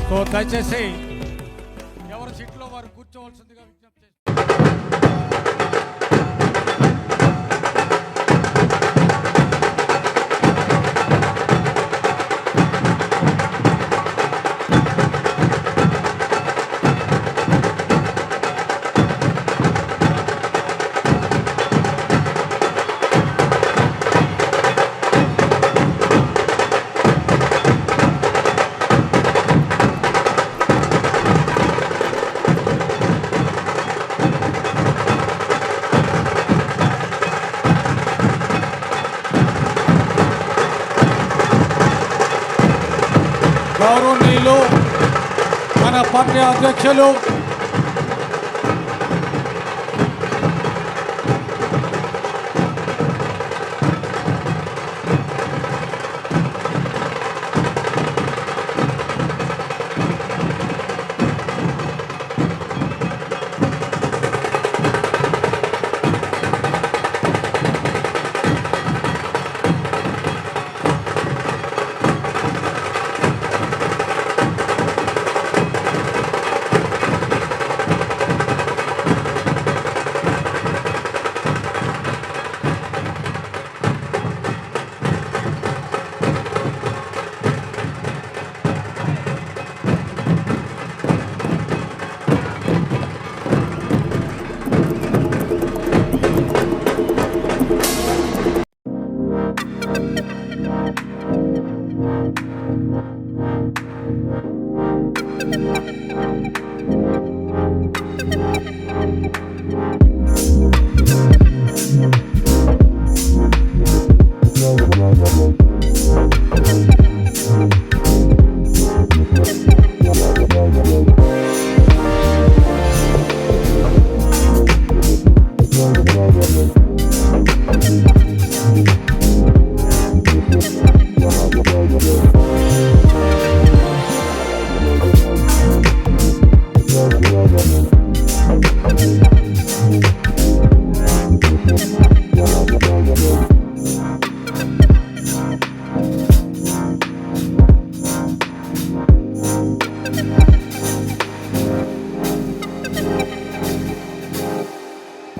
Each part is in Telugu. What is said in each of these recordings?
సో దయచేసి ఎవరి సీట్లో వారు కూర్చోవలసిందిగా విజ్ఞప్తి చేస్తాను. గౌరవనీయులు మన పార్టీ అధ్యక్షులు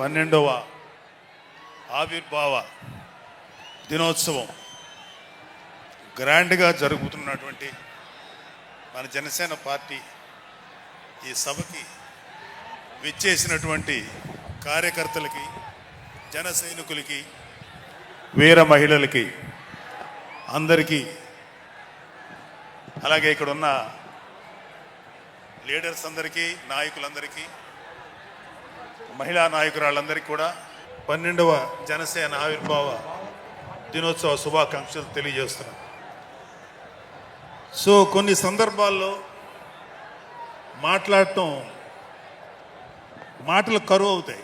పన్నెండవ ఆవిర్భావ దినోత్సవం గ్రాండ్గా జరుగుతున్నటువంటి మన జనసేన పార్టీ ఈ సభకి విచ్చేసినటువంటి కార్యకర్తలకి, జన సైనికులకి, వీర మహిళలకి అందరికీ, అలాగే ఇక్కడ ఉన్న లీడర్స్ అందరికీ, నాయకులందరికీ, మహిళా నాయకురాళ్ళందరికీ కూడా 12వ జనసేన ఆవిర్భావ దినోత్సవ శుభాకాంక్షలు తెలియజేస్తున్నాం. సో కొన్ని సందర్భాల్లో మాట్లాడటం మాటలు కరువు అవుతాయి,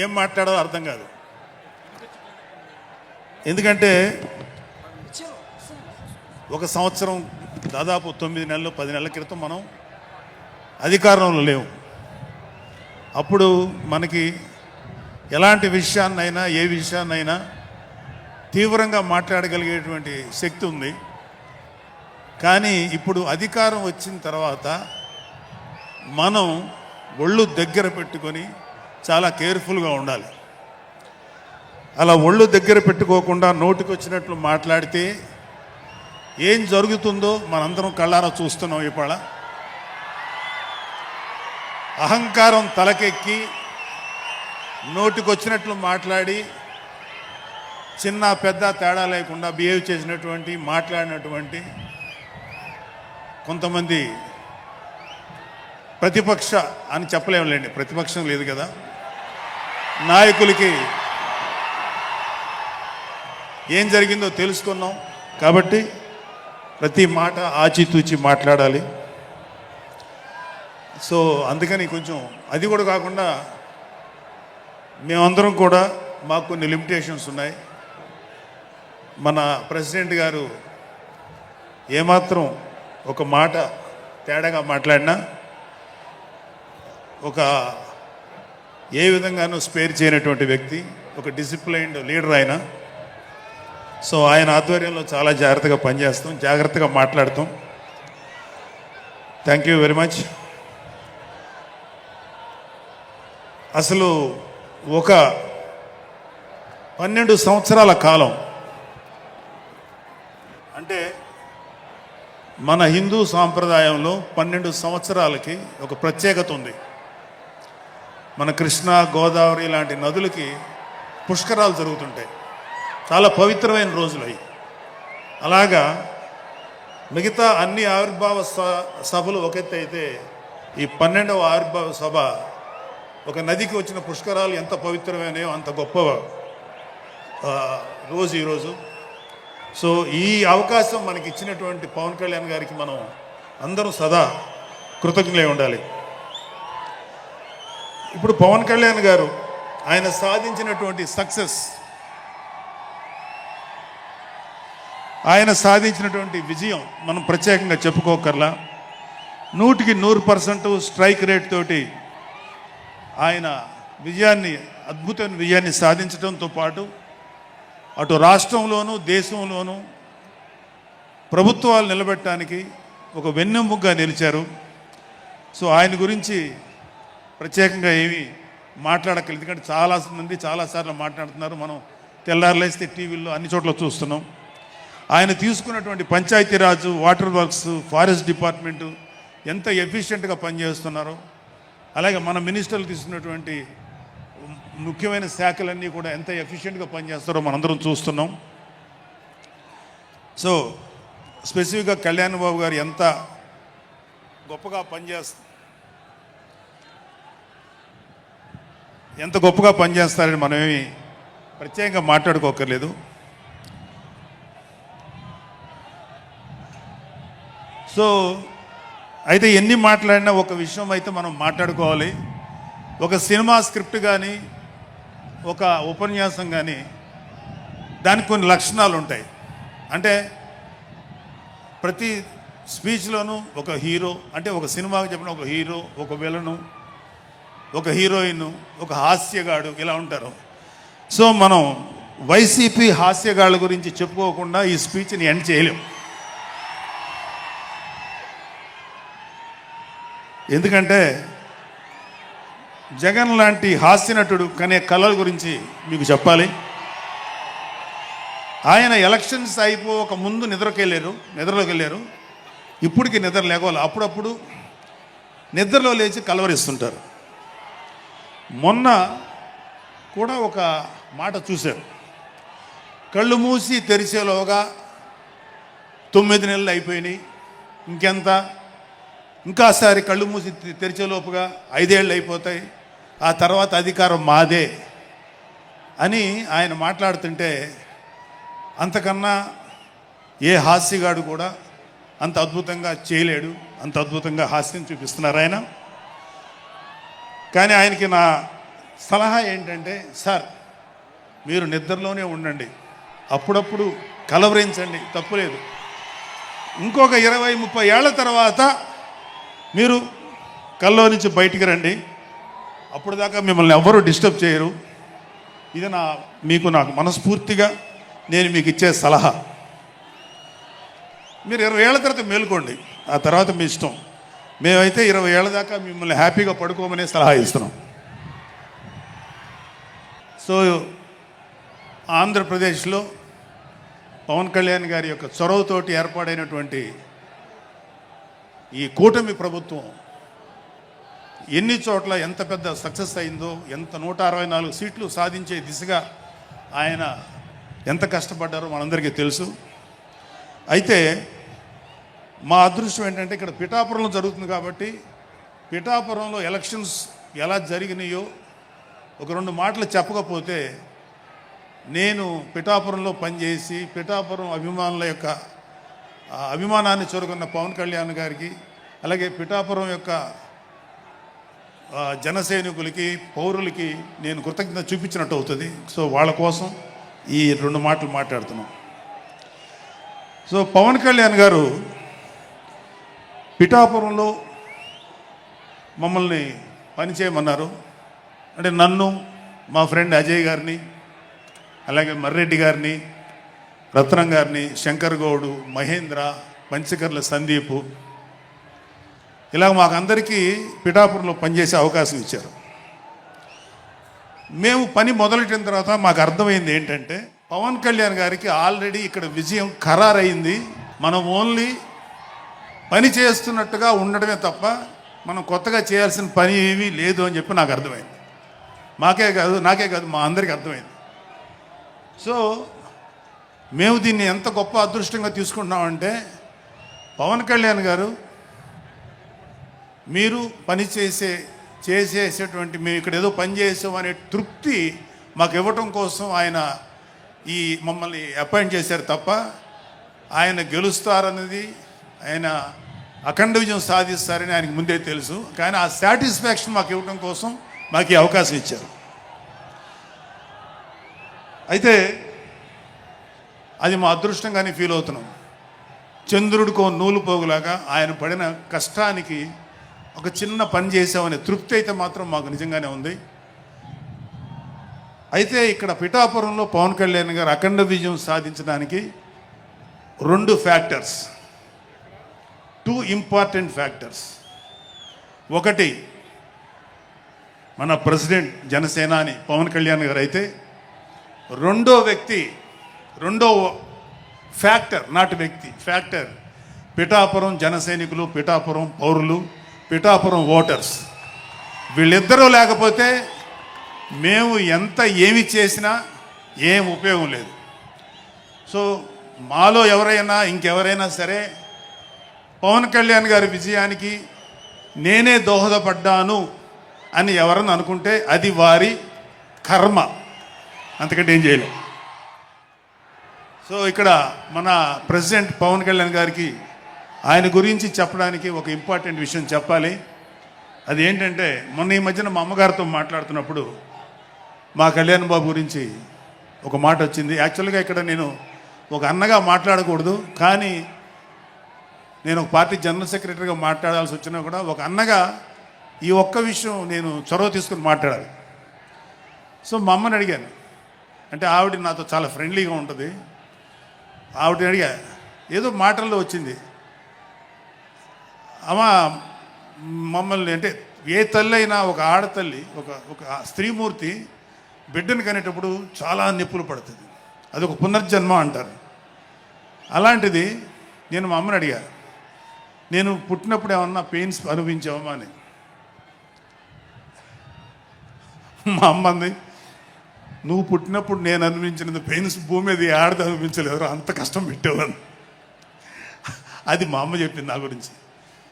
ఏం మాట్లాడాలో అర్థం కాదు. ఎందుకంటే ఒక సంవత్సరం దాదాపు 9 నెలలు 10 నెలల క్రితం మనం అధికారంలో లేవు. అప్పుడు మనకి ఎలాంటి విషయాన్నైనా, ఏ విషయాన్నైనా తీవ్రంగా మాట్లాడగలిగేటువంటి శక్తి ఉంది. కానీ ఇప్పుడు అధికారం వచ్చిన తర్వాత మనం ఒళ్ళు దగ్గర పెట్టుకొని చాలా కేర్ఫుల్గా ఉండాలి. అలా ఒళ్ళు దగ్గర పెట్టుకోకుండా నోటికి వచ్చినట్లు మాట్లాడితే ఏం జరుగుతుందో మనందరం కళ్ళారా చూస్తున్నాం. ఇవాళ అహంకారం తలకెక్కి నోటికొచ్చినట్లు మాట్లాడి చిన్న పెద్ద తేడా లేకుండా బిహేవ్ చేసినటువంటి, మాట్లాడినటువంటి కొంతమంది ప్రతిపక్ష అని చెప్పలేములేండి, ప్రతిపక్షం లేదు కదా, నాయకులకి ఏం జరిగిందో తెలుసుకున్నాం. కాబట్టి ప్రతి మాట ఆచితూచి మాట్లాడాలి. సో అందుకని కొంచెం అది కూడా కాకుండా మేమందరం కూడా మాకు కొన్ని లిమిటేషన్స్ ఉన్నాయి. మన ప్రెసిడెంట్ గారు ఏమాత్రం ఒక మాట తేడాగా మాట్లాడినా ఒక ఏ విధంగానూ స్పేర్ చేయనటువంటి వ్యక్తి, ఒక డిసిప్లైన్డ్ లీడర్ ఆయన. సో ఆయన ఆధ్వర్యంలో చాలా జాగ్రత్తగా పనిచేస్తాం, జాగ్రత్తగా మాట్లాడతాం. Thank you very much. అసలు ఒక 12 సంవత్సరాల కాలం అంటే మన హిందూ సాంప్రదాయంలో 12 సంవత్సరాలకి ఒక ప్రత్యేకత ఉంది. మన కృష్ణ, గోదావరి లాంటి నదులకి పుష్కరాలు జరుగుతుంటాయి. చాలా పవిత్రమైన రోజులు అవి. అలాగా మిగతా అన్ని ఆవిర్భావ సభలు ఒక ఎత్తు అయితే ఈ 12వ ఆవిర్భావ సభ ఒక నదికి వచ్చిన పుష్కరాలు ఎంత పవిత్రమైనయో అంత గొప్ప రోజు ఈరోజు. సో ఈ అవకాశం మనకి ఇచ్చినటువంటి పవన్ కళ్యాణ్ గారికి మనం అందరం సదా కృతజ్ఞులై ఉండాలి. ఇప్పుడు పవన్ కళ్యాణ్ గారు ఆయన సాధించినటువంటి సక్సెస్, ఆయన సాధించినటువంటి విజయం మనం ప్రత్యేకంగా చెప్పుకోకర్లా. 100కి 100% స్ట్రైక్ రేట్ తోటి ఆయన అద్భుతమైన విజయాన్ని సాధించడంతో పాటు అటు రాష్ట్రంలోనూ దేశంలోనూ ప్రభుత్వాలు నిలబెట్టడానికి ఒక వెన్నెముగ్గా నిలిచారు. సో ఆయన గురించి ప్రత్యేకంగా ఏమీ మాట్లాడక్కర్లేదు, ఎందుకంటే చాలామంది చాలాసార్లు మాట్లాడుతున్నారు. మనం తెల్లారులేస్తే టీవీల్లో అన్ని చోట్ల చూస్తున్నాం. ఆయన తీసుకున్నటువంటి Panchayati Raj, water works, forest department ఎంత ఎఫిషియెంట్గా పనిచేస్తున్నారో, అలాగే మన మినిస్టర్లు తీసుకున్నటువంటి ముఖ్యమైన శాఖలన్నీ కూడా ఎంత ఎఫిషియెంట్గా పనిచేస్తారో మనందరం చూస్తున్నాం. సో స్పెసిఫిక్గా కళ్యాణ్ బాబు గారు ఎంత గొప్పగా పనిచేస్తారని మనమేమి ప్రత్యేకంగా మాట్లాడుకోకర్లేదు. సో అయితే ఎన్ని మాట్లాడినా ఒక విషయం అయితే మనం మాట్లాడుకోవాలి. ఒక సినిమా స్క్రిప్ట్ కానీ ఒక ఉపన్యాసం కానీ దానికి కొన్ని లక్షణాలు ఉంటాయి. అంటే ప్రతి స్పీచ్లోనూ ఒక హీరో, అంటే ఒక సినిమాకి చెప్పిన ఒక హీరో, ఒక విలను, ఒక హీరోయిన్, ఒక హాస్యగాడు, ఇలా ఉంటారు. సో మనం వైసీపీ హాస్యగాళ్ళ గురించి చెప్పుకోకుండా ఈ స్పీచ్ని ఎండ్ చేయలేం. ఎందుకంటే జగన్ లాంటి హాస్యనటుడు కనే కళల గురించి మీకు చెప్పాలి. ఆయన ఎలక్షన్స్ అయిపోక ముందు నిద్రలోకి వెళ్ళారు. ఇప్పటికి నిద్ర లేవాలి. అప్పుడప్పుడు నిద్రలో లేచి కలవరిస్తుంటారు. మొన్న కూడా ఒక మాట చూశారు, కళ్ళు మూసి తెరిచేలోగా 9 నెలలు అయిపోయినాయి, ఇంకాసారి కళ్ళు మూసి తెరిచేలోపుగా 5 ఏళ్ళు అయిపోతాయి, ఆ తర్వాత అధికారం మాదే అని ఆయన మాట్లాడుతుంటే అంతకన్నా ఏ హాస్యగాడు కూడా అంత అద్భుతంగా చేయలేడు. అంత అద్భుతంగా హాస్యం చూపిస్తున్నారు ఆయన. కానీ ఆయనకి నా సలహా ఏంటంటే, సార్ మీరు నిద్రలోనే ఉండండి, అప్పుడప్పుడు కలవరించండి, తప్పులేదు. ఇంకొక 20-30 ఏళ్ల తర్వాత మీరు కల్లో నుంచి బయటికి రండి, అప్పుడు దాకా మిమ్మల్ని ఎవ్వరూ డిస్టర్బ్ చేయరు. ఇది నాకు మనస్ఫూర్తిగా నేను మీకు ఇచ్చే సలహా. మీరు 20 ఏళ్ల తర్వాత మేలుకోండి, ఆ తర్వాత మీ ఇష్టం. మేమైతే 20 ఏళ్ల దాకా మిమ్మల్ని హ్యాపీగా పడుకోమనే సలహా ఇస్తున్నాం. సో ఆంధ్రప్రదేశ్లో పవన్ కళ్యాణ్ గారి యొక్క చొరవతోటి ఏర్పాడైనటువంటి ఈ కూటమి ప్రభుత్వం ఎన్ని చోట్ల ఎంత పెద్ద సక్సెస్ అయిందో, ఎంత 164 సీట్లు సాధించే దిశగా ఆయన ఎంత కష్టపడ్డారో మనందరికీ తెలుసు. అయితే మా అదృష్టం ఏంటంటే ఇక్కడ పిఠాపురంలో జరుగుతుంది కాబట్టి పిఠాపురంలో ఎలక్షన్స్ ఎలా జరిగినాయో ఒక 2 మాటలు చెప్పకపోతే, నేను పిఠాపురంలో పనిచేసి పిఠాపురం అభిమానుల యొక్క అభిమానాన్ని చూరుకున్న పవన్ కళ్యాణ్ గారికి, అలాగే పిఠాపురం యొక్క జన సైనికులకి పౌరులకి నేను కృతజ్ఞత చూపించినట్టు అవుతుంది. సో వాళ్ళ కోసం ఈ 2 మాటలు మాట్లాడుతున్నాం. సో పవన్ కళ్యాణ్ గారు పిఠాపురంలో మమ్మల్ని పనిచేయమన్నారు. అంటే నన్ను, మా ఫ్రెండ్ అజయ్ గారిని, అలాగే మర్రెడ్డి గారిని, రత్నం గారిని, శంకర్ గౌడు, మహేంద్ర, పంచకర్ల సందీపు, ఇలా మాకందరికీ పిఠాపురంలో పనిచేసే అవకాశం ఇచ్చారు. మేము పని మొదలెట్టిన తర్వాత మాకు అర్థమైంది ఏంటంటే పవన్ కళ్యాణ్ గారికి ఆల్రెడీ ఇక్కడ విజయం ఖరారైంది. మనం ఓన్లీ పని చేస్తున్నట్టుగా ఉండడమే తప్ప మనం కొత్తగా చేయాల్సిన పని ఏమీ లేదు అని చెప్పి నాకు అర్థమైంది. నాకే కాదు మా అందరికీ అర్థమైంది. సో మేము దీన్ని ఎంత గొప్ప అదృష్టంగా తీసుకుంటున్నామంటే పవన్ కళ్యాణ్ గారు మీరు పని చేసేటువంటి మేము ఇక్కడ ఏదో పని చేసాం అనే తృప్తి మాకు ఇవ్వటం కోసం ఆయన ఈ మమ్మల్ని అపాయింట్ చేశారు తప్ప ఆయన గెలుస్తారన్నది, ఆయన అఖండ విజయం సాధిస్తారని ఆయనకు ముందే తెలుసు. కానీ ఆ సాటిస్ఫాక్షన్ మాకు ఇవ్వటం కోసం మాకు ఈ అవకాశం ఇచ్చారు. అయితే అది మా అదృష్టంగానే ఫీల్ అవుతున్నాం. చంద్రుడికో నూలు పోగులాగా ఆయన పడిన కష్టానికి ఒక చిన్న పని చేసామనే తృప్తి అయితే మాత్రం మాకు నిజంగానే ఉంది. అయితే ఇక్కడ పిఠాపురంలో పవన్ కళ్యాణ్ గారు అఖండ విజయం సాధించడానికి 2 ఫ్యాక్టర్స్, 2 ఇంపార్టెంట్ ఫ్యాక్టర్స్. ఒకటి మన ప్రెసిడెంట్ జనసేనాని పవన్ కళ్యాణ్ గారు అయితే, రెండో ఫ్యాక్టర్, నాట్ వ్యక్తి, ఫ్యాక్టర్ పిఠాపురం జన సైనికులు, పిఠాపురం పౌరులు, పిఠాపురం ఓటర్స్. వీళ్ళిద్దరూ లేకపోతే మేము ఏమి చేసినా ఏం ఉపయోగం లేదు. సో మాలో ఇంకెవరైనా సరే పవన్ కళ్యాణ్ గారి విజయానికి నేనే దోహదపడ్డాను అని ఎవరన్నా అనుకుంటే అది వారి కర్మ, అంతకంటే ఏం చేయలేం. సో ఇక్కడ మన ప్రెసిడెంట్ పవన్ కళ్యాణ్ గారికి ఆయన గురించి చెప్పడానికి ఒక ఇంపార్టెంట్ విషయం చెప్పాలి. అది ఏంటంటే మొన్న ఈ మధ్యన మా అమ్మగారితో మాట్లాడుతున్నప్పుడు మా కళ్యాణ్ బాబు గురించి ఒక మాట వచ్చింది. యాక్చువల్గా ఇక్కడ నేను ఒక అన్నగా మాట్లాడకూడదు, కానీ నేను ఒక పార్టీ జనరల్ సెక్రటరీగా మాట్లాడాల్సి వచ్చినా కూడా ఒక అన్నగా ఈ ఒక్క విషయం నేను చొరవ తీసుకుని మాట్లాడాలి. సో మా అమ్మని అడిగాను, అంటే ఆవిడ నాతో చాలా ఫ్రెండ్లీగా ఉంటుంది. ఆవిడని అడిగా, ఏదో మాటల్లో వచ్చింది, అమ్మ మమ్మల్ని, అంటే ఏ తల్లి అయినా ఒక ఆడతల్లి, ఒక స్త్రీమూర్తి బిడ్డను కనేటప్పుడు చాలా నొప్పులు పడుతుంది, అదొక పునర్జన్మ అంటారు. అలాంటిది నేను మా అమ్మని అడిగా, నేను పుట్టినప్పుడు ఏమన్నా పెయిన్స్ అనుభవించావమ్మా అని. మా అమ్మ అంది, నువ్వు పుట్టినప్పుడు నేను అనుభవించిన పెయిన్స్ భూమి మీద ఆడది అనుభవించలేదు, అంత కష్టం పెట్టేవాను. అది మా అమ్మ చెప్పింది నా గురించి.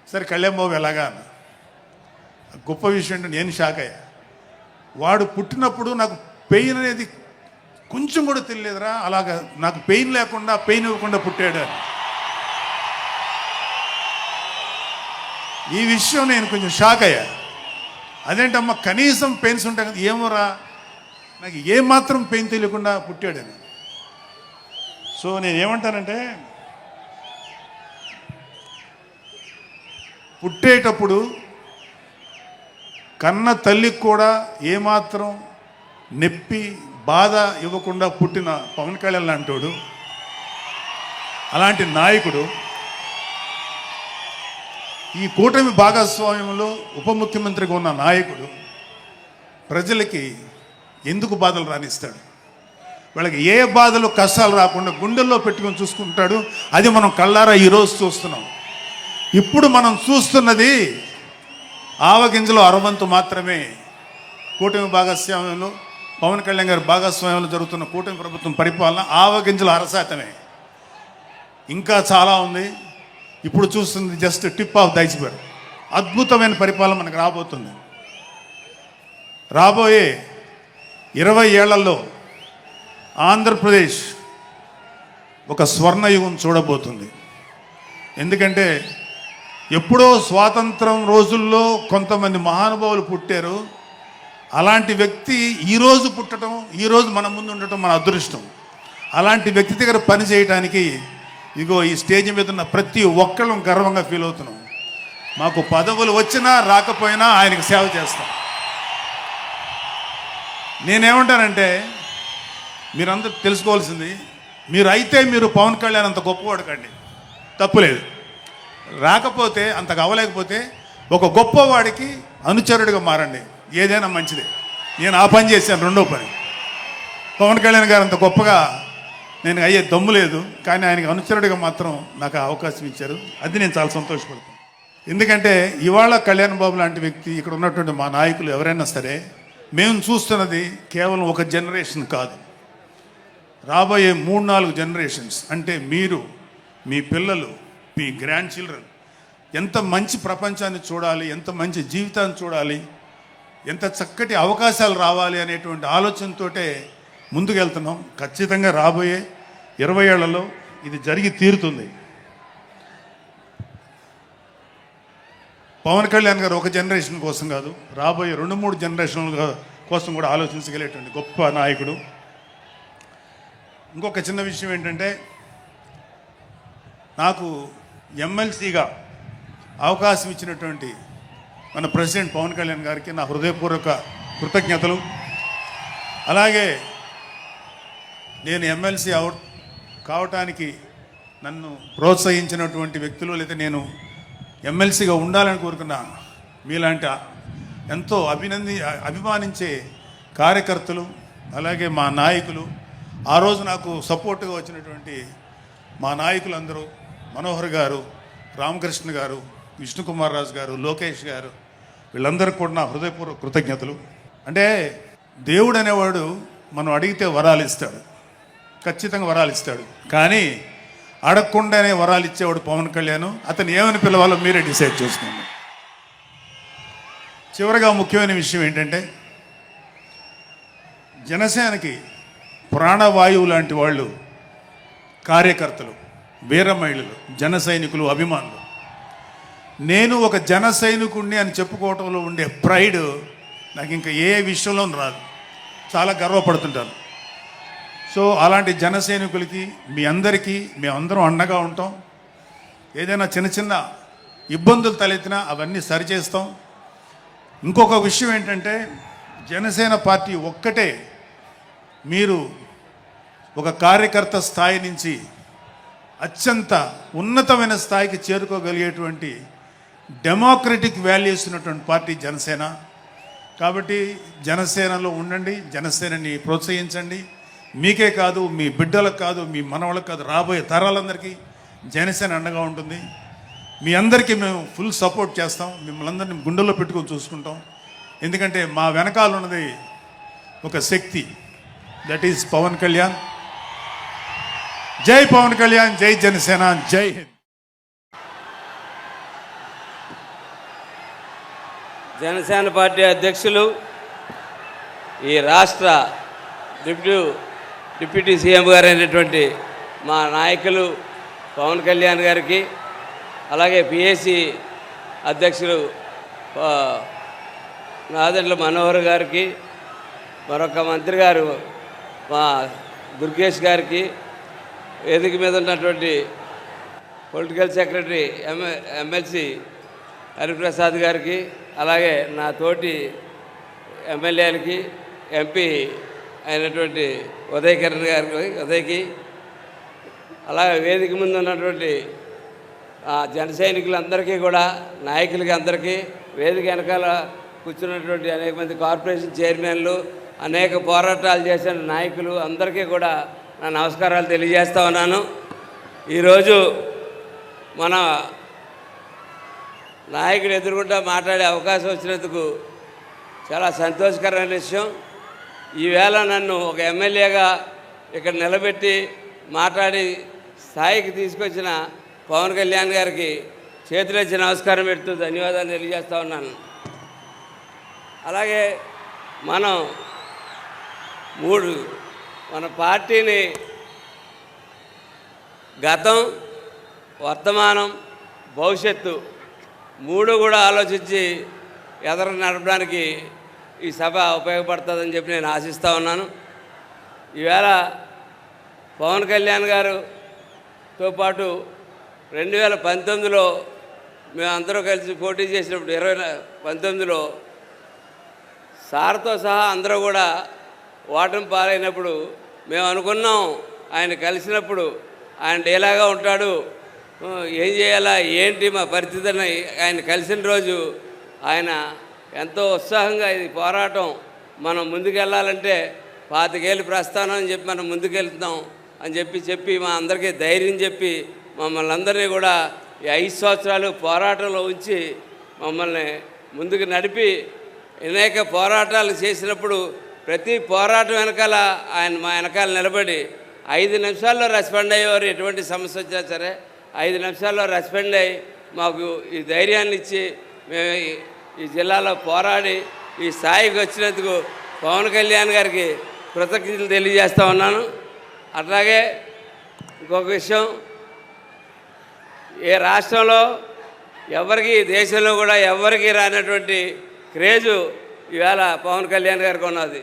సరే కళ్యాణ్ బాబు ఎలాగా అన్న. గొప్ప విషయం అంటే నేను షాక్ అయ్యా. వాడు పుట్టినప్పుడు నాకు పెయిన్ అనేది కొంచెం కూడా తెలియలేదురా, అలాగా నాకు పెయిన్ లేకుండా, పెయిన్ ఇవ్వకుండా పుట్టాడు అని. ఈ విషయం నేను కొంచెం షాక్ అయ్యా. అదేంటమ్మా కనీసం పెయిన్స్ ఉంటాయి కదా, ఏమోరా నాకు ఏమాత్రం పెయిన్ తెలియకుండా పుట్టాడని. సో నేను ఏమంటానంటే, పుట్టేటప్పుడు కన్న తల్లికి కూడా ఏమాత్రం నొప్పి బాధ ఇవ్వకుండా పుట్టిన పవన్ కళ్యాణ్ లాంటోడు, అలాంటి నాయకుడు ఈ కూటమి భాగస్వామ్యంలో ఉప ముఖ్యమంత్రిగా ఉన్న నాయకుడు ప్రజలకి ఎందుకు బాధలు రానిస్తాడు? వాళ్ళకి ఏ బాధలు కష్టాలు రాకుండా గుండెల్లో పెట్టుకొని చూసుకుంటాడు. అది మనం కళ్ళారా ఈరోజు చూస్తున్నాం. ఇప్పుడు మనం చూస్తున్నది ఆవగింజలో అరవంతు మాత్రమే. కూటమి భాగస్వామ్యంలో పవన్ కళ్యాణ్ గారి భాగస్వామ్యంలో జరుగుతున్న కూటమి ప్రభుత్వం పరిపాలన ఆవగింజల అరశాతమే. ఇంకా చాలా ఉంది. ఇప్పుడు చూస్తుంది just tip of the iceberg. అద్భుతమైన పరిపాలన మనకు రాబోతుంది. రాబోయే 20 ఏళ్లలో ఆంధ్రప్రదేశ్ ఒక స్వర్ణయుగం చూడబోతుంది. ఎందుకంటే ఎప్పుడో స్వాతంత్రం రోజుల్లో కొంతమంది మహానుభావులు పుట్టారు. అలాంటి వ్యక్తి ఈరోజు పుట్టడం, ఈరోజు మన ముందు ఉండటం మన అదృష్టం. అలాంటి వ్యక్తి దగ్గర పని చేయడానికి ఇగో ఈ స్టేజ్ మీద ఉన్న ప్రతి ఒక్కళ్ళం గర్వంగా ఫీల్ అవుతున్నాం. మాకు పదవులు వచ్చినా రాకపోయినా ఆయనకు సేవ చేస్తాం. నేనేమంటానంటే, మీరందరూ తెలుసుకోవాల్సింది, మీరు పవన్ కళ్యాణ్ అంత గొప్పవాడు కండి, తప్పులేదు. రాకపోతే అంతగా అవ్వలేకపోతే ఒక గొప్పవాడికి అనుచరుడిగా మారండి, ఏదైనా మంచిదే. నేను ఆ పని చేశాను. రెండో పని, పవన్ కళ్యాణ్ గారు అంత గొప్పగా నేను అయ్యే దమ్ము లేదు, కానీ ఆయనకి అనుచరుడిగా మాత్రం నాకు అవకాశం ఇచ్చారు. అది నేను చాలా సంతోషపడతాను. ఎందుకంటే ఇవాళ కళ్యాణ్ బాబు లాంటి వ్యక్తి, ఇక్కడ ఉన్నటువంటి మా నాయకులు ఎవరైనా సరే, మేము చూస్తున్నది కేవలం ఒక జనరేషన్ కాదు, రాబోయే 3-4 జనరేషన్స్. అంటే మీరు, మీ పిల్లలు, మీ గ్రాండ్ చిల్డ్రన్ ఎంత మంచి ప్రపంచాన్ని చూడాలి, ఎంత మంచి జీవితాన్ని చూడాలి, ఎంత చక్కటి అవకాశాలు రావాలి అనేటువంటి ఆలోచనతోటే ముందుకెళ్తున్నాం. ఖచ్చితంగా రాబోయే 20 ఏళ్లలో ఇది జరిగి తీరుతుంది. పవన్ కళ్యాణ్ గారు ఒక జనరేషన్ కోసం కాదు, రాబోయే 2-3 జనరేషన్ల కోసం కూడా ఆలోచించగలిగేటువంటి గొప్ప నాయకుడు. ఇంకొక చిన్న విషయం ఏంటంటే, నాకు ఎమ్మెల్సీగా అవకాశం ఇచ్చినటువంటి మన ప్రెసిడెంట్ పవన్ కళ్యాణ్ గారికి నా హృదయపూర్వక కృతజ్ఞతలు. అలాగే నేను ఎమ్మెల్సీ కావటానికి నన్ను ప్రోత్సహించినటువంటి వ్యక్తులు, లేదా నేను ఎమ్మెల్సీగా ఉండాలని కోరుకున్న మీలాంటి ఎంతో అభిమానించే కార్యకర్తలు, అలాగే మా నాయకులు, ఆ రోజు నాకు సపోర్ట్గా వచ్చినటువంటి మా నాయకులందరూ, మనోహర్ గారు, రామకృష్ణ గారు, విష్ణుకుమార్ రాజు గారు, లోకేష్ గారు, వీళ్ళందరికీ కూడా నా హృదయపూర్వక కృతజ్ఞతలు. అంటే దేవుడు అనేవాడు మనం అడిగితే వరాలు ఇస్తాడు, ఖచ్చితంగా వరాలు ఇస్తాడు. కానీ అడగకుండానే వరాలు ఇచ్చేవాడు పవన్ కళ్యాణ్. అతను ఏమని పిలవాలో మీరే డిసైడ్ చేసుకోండి. చివరిగా ముఖ్యమైన విషయం ఏంటంటే, జనసేనకి ప్రాణవాయువు లాంటి వాళ్ళు కార్యకర్తలు, వీర మహిళలు, జన సైనికులు, అభిమానులు. నేను ఒక జన సైనికుడిని అని చెప్పుకోవటంలో ఉండే ప్రైడ్ నాకు ఇంకా ఏ విషయంలో రాదు. చాలా గర్వపడుతుంటాను. సో అలాంటి జన సైనికులకి, మీ అందరికీ మేమందరం అండగా ఉంటాం. ఏదైనా చిన్న చిన్న ఇబ్బందులు తలెత్తినా అవన్నీ సరిచేస్తాం. ఇంకొక విషయం ఏంటంటే, జనసేన పార్టీ ఒక్కటే మీరు ఒక కార్యకర్త స్థాయి నుంచి అత్యంత ఉన్నతమైన స్థాయికి చేరుకోగలిగేటువంటి డెమోక్రటిక్ వాల్యూస్ ఉన్నటువంటి పార్టీ జనసేన. కాబట్టి జనసేనలో ఉండండి, జనసేనని ప్రోత్సహించండి. మీకే కాదు, మీ బిడ్డలకు కాదు, మీ మనవాళ్ళకి కాదు, రాబోయే తరాలందరికీ జనసేన అండగా ఉంటుంది. మీ అందరికీ మేము ఫుల్ సపోర్ట్ చేస్తాం. మిమ్మల్ని అందరినీ గుండెల్లో పెట్టుకొని చూసుకుంటాం. ఎందుకంటే మా వెనకాల ఉన్నది ఒక శక్తి, దట్ ఈజ్ పవన్ కళ్యాణ్. జై పవన్ కళ్యాణ్, జై జనసేన, జై హింద్. జనసేన పార్టీ అధ్యక్షులు, ఈ రాష్ట్ర డిప్యూటీ సీఎం గారు అయినటువంటి మా నాయకులు పవన్ కళ్యాణ్ గారికి, అలాగే పిఏసీ అధ్యక్షులు నాదెండ్ల మనోహర్ గారికి, మరొక మంత్రి గారు మా దుర్గేష్ గారికి, వేదిక మీద ఉన్నటువంటి పొలిటికల్ సెక్రటరీ ఎమ్మెల్సీ హరిప్రసాద్ గారికి, అలాగే నా తోటి ఎమ్మెల్యేలకి, ఎంపీ అయినటువంటి ఉదయ్కి, అలాగే వేదిక ముందు ఉన్నటువంటి జన సైనికులందరికీ కూడా, నాయకులకి అందరికీ, వేదిక వెనకాల కూర్చున్నటువంటి అనేక మంది కార్పొరేషన్ చైర్మన్లు, అనేక పోరాటాలు చేసిన నాయకులు అందరికీ కూడా నా నమస్కారాలు తెలియజేస్తా ఉన్నాను. ఈరోజు మన నాయకుడు ఎదురుగుండా మాట్లాడే అవకాశం వచ్చినందుకు చాలా సంతోషకరమైన విషయం. ఈవేళ నన్ను ఒక ఎమ్మెల్యేగా ఇక్కడ నిలబెట్టి మాట్లాడి స్థాయికి తీసుకొచ్చిన పవన్ కళ్యాణ్ గారికి చేతులెత్తి నమస్కారం పెడుతూ ధన్యవాదాలు తెలియజేస్తూ ఉన్నాను. అలాగే మన పార్టీని గతం, వర్తమానం, భవిష్యత్తు మూడు కూడా ఆలోచించి ఎదర నడపడానికి ఈ సభ ఉపయోగపడుతుందని చెప్పి నేను ఆశిస్తూ ఉన్నాను. ఈవేళ పవన్ కళ్యాణ్ గారుతో పాటు 2019లో మేమందరూ కలిసి పోటీ చేసినప్పుడు 2019లో సార్తో సహా అందరూ కూడా ఓటమి పాలైనప్పుడు మేము అనుకున్నాం ఆయన కలిసినప్పుడు ఆయన డేలాగా ఉంటాడు, ఏం చేయాలా ఏంటి మా పరిస్థితి అని. ఆయన కలిసిన రోజు ఆయన ఎంతో ఉత్సాహంగా ఇది పోరాటం మనం ముందుకెళ్ళాలంటే 25 ఏళ్ళు ప్రస్థానం అని చెప్పి మనం ముందుకెళ్తున్నాం అని చెప్పి మా అందరికీ ధైర్యం చెప్పి మమ్మల్ని అందరినీ కూడా ఈ 5 సంవత్సరాలు పోరాటంలో ఉంచి మమ్మల్ని ముందుకు నడిపి అనేక పోరాటాలు చేసినప్పుడు ప్రతి పోరాటం వెనకాల ఆయన మా వెనకాల నిలబడి 5 నిమిషాల్లో రెస్పాండ్ అయ్యేవారు. ఎటువంటి సమస్య వచ్చినా సరే 5 నిమిషాల్లో రెస్పాండ్ అయ్యి మాకు ఈ ధైర్యాన్ని ఇచ్చి మేము ఈ జిల్లాలో పోరాడి ఈ స్థాయికి వచ్చినందుకు పవన్ కళ్యాణ్ గారికి కృతజ్ఞతలు తెలియజేస్తూ ఉన్నాను. అట్లాగే ఇంకొక విషయం, ఏ రాష్ట్రంలో ఎవరికి దేశంలో కూడా ఎవరికి రానటువంటి క్రేజు ఈవేళ పవన్ కళ్యాణ్ గారికి ఉన్నది.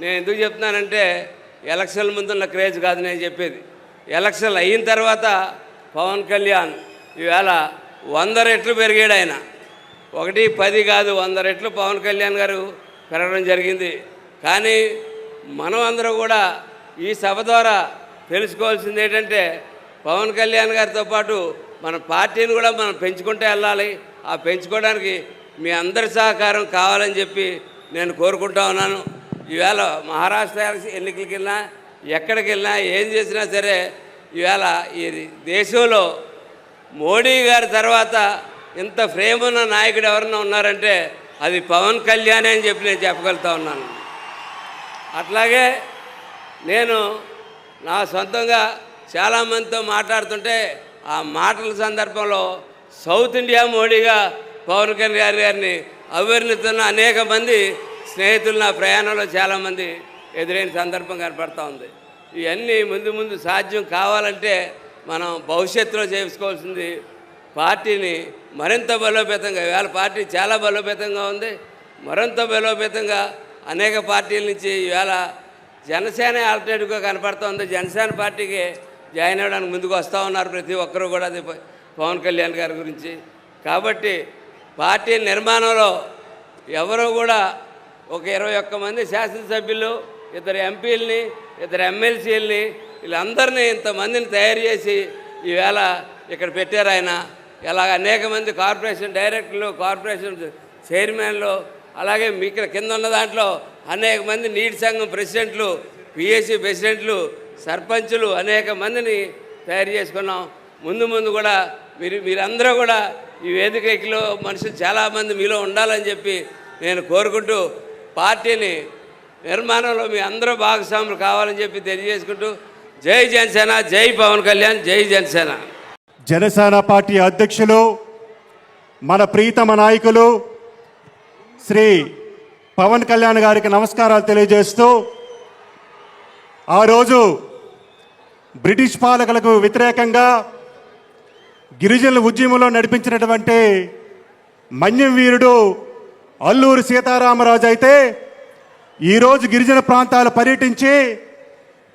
నేను ఎందుకు చెప్తున్నానంటే ఎలక్షన్ల ముందున్న క్రేజ్ కాదు నేను చెప్పేది. ఎలక్షన్లు అయిన తర్వాత పవన్ కళ్యాణ్ ఈవేళ 100 రెట్లు పెరిగాడు. ఆయన 1, 10 కాదు 100 రెట్లు పవన్ కళ్యాణ్ గారు పెరగడం జరిగింది. కానీ మనం అందరూ కూడా ఈ సభ ద్వారా తెలుసుకోవాల్సింది ఏంటంటే పవన్ కళ్యాణ్ గారితో పాటు మన పార్టీని కూడా మనం పెంచుకుంటూ వెళ్ళాలి. ఆ పెంచుకోవడానికి మీ అందరి సహకారం కావాలని చెప్పి నేను కోరుకుంటా ఉన్నాను. ఈవేళ మహారాష్ట్ర ఎన్నికలకి వెళ్ళినా ఎక్కడికి వెళ్ళినా ఏం చేసినా సరే ఈవేళ ఈ దేశంలో మోడీ గారి తర్వాత ఇంత ఫ్రేమ్ ఉన్న నాయకుడు ఎవరన్నా ఉన్నారంటే అది పవన్ కళ్యాణ్ అని చెప్పి నేను చెప్పగలుగుతా ఉన్నాను. అట్లాగే నేను నా సొంతంగా చాలామందితో మాట్లాడుతుంటే ఆ మాటల సందర్భంలో సౌత్ ఇండియా మోడీగా పవన్ కళ్యాణ్ గారిని అభివర్ణిస్తున్న అనేక మంది స్నేహితులు నా ప్రయాణంలో చాలామంది ఎదురైన సందర్భం కనపడుతూ ఉంది. ఇవన్నీ ముందు సాధ్యం కావాలంటే మనం భవిష్యత్తులో చేసుకోవాల్సింది పార్టీని మరింత బలోపేతంగా, ఈవేళ పార్టీ చాలా బలోపేతంగా ఉంది, మరింత బలోపేతంగా అనేక పార్టీల నుంచి ఈవేళ జనసేన ఆల్టర్నేటివ్గా కనపడుతోంది. జనసేన పార్టీకి జాయిన్ అవ్వడానికి ముందుకు వస్తూ ఉన్నారు ప్రతి ఒక్కరూ కూడా, అది పవన్ కళ్యాణ్ గారి గురించి. కాబట్టి పార్టీ నిర్మాణంలో ఎవరో కూడా ఒక 21 మంది శాసనసభ్యులు, 2 ఎంపీలని, 2 ఎమ్మెల్సీలని, వీళ్ళందరినీ ఇంతమందిని తయారు చేసి ఈవేళ ఇక్కడ పెట్టారు ఆయన. ఇలాగ అనేక మంది కార్పొరేషన్ డైరెక్టర్లు, కార్పొరేషన్ చైర్మన్లు, అలాగే మీకు కింద ఉన్న దాంట్లో అనేక మంది నీటి సంఘం ప్రెసిడెంట్లు, పిఎస్సి ప్రెసిడెంట్లు, సర్పంచులు అనేక మందిని తయారు చేసుకున్నాం. ముందు కూడా మీరందరూ కూడా ఈ వేదికలో మనుషులు చాలామంది మీలో ఉండాలని చెప్పి నేను కోరుకుంటూ పార్టీని నిర్మాణంలో మీ అందరూ భాగస్వాములు కావాలని చెప్పి తెలియజేసుకుంటూ జై జనసేన, జై పవన్ కళ్యాణ్, జై జనసేన. జనసేన పార్టీ అధ్యక్షులు మన ప్రీతమ నాయకులు శ్రీ పవన్ కళ్యాణ్ గారికి నమస్కారాలు తెలియజేస్తూ, ఆ రోజు బ్రిటిష్ పాలకులకు వ్యతిరేకంగా గిరిజనుల ఉద్యమంలో నడిపించినటువంటి మన్యం వీరుడు అల్లూరి సీతారామరాజు అయితే ఈరోజు గిరిజన ప్రాంతాలు పర్యటించి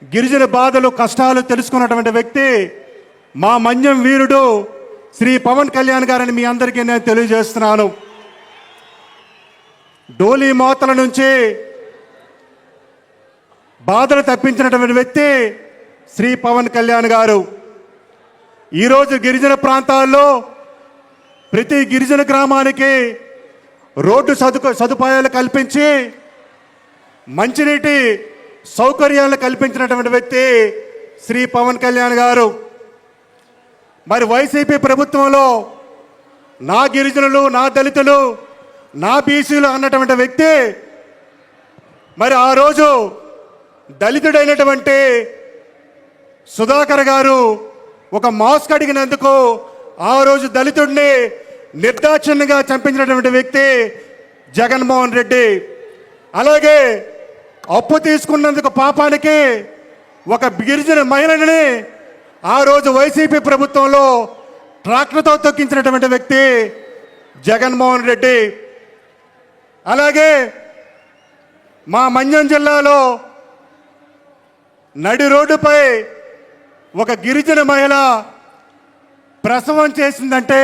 గిరిజన బాధలు కష్టాలు తెలుసుకున్నటువంటి వ్యక్తి మా మన్యం వీరుడు శ్రీ పవన్ కళ్యాణ్ గారని మీ అందరికీ నేను తెలియజేస్తున్నాను. డోలీ మోతల నుంచి బాధలు తప్పించినటువంటి వ్యక్తి శ్రీ పవన్ కళ్యాణ్ గారు. ఈరోజు గిరిజన ప్రాంతాల్లో ప్రతి గిరిజన గ్రామానికి రోడ్డు సదుపాయాలు కల్పించి మంచినీటి సౌకర్యాలు కల్పించినటువంటి వ్యక్తి శ్రీ పవన్ కళ్యాణ్ గారు. మరి వైసీపీ ప్రభుత్వంలో నా గిరిజనులు, నా దళితులు, నా బీసీలు అన్నటువంటి వ్యక్తి మరి ఆ రోజు దళితుడైనటువంటి సుధాకర్ గారు ఒక మాస్క్ అడిగినందుకు ఆ రోజు దళితుడిని నిర్దాక్షిణ్యంగా చంపించినటువంటి వ్యక్తి జగన్మోహన్ రెడ్డి. అలాగే అప్పు తీసుకున్నందుకు పాపానికి ఒక గిరిజన మహిళని ఆ రోజు వైసీపీ ప్రభుత్వంలో ట్రాక్టర్తో తొక్కించినటువంటి వ్యక్తి జగన్మోహన్ రెడ్డి. అలాగే మా మన్యం జిల్లాలో నడి రోడ్డుపై ఒక గిరిజన మహిళ ప్రసవం చేసిందంటే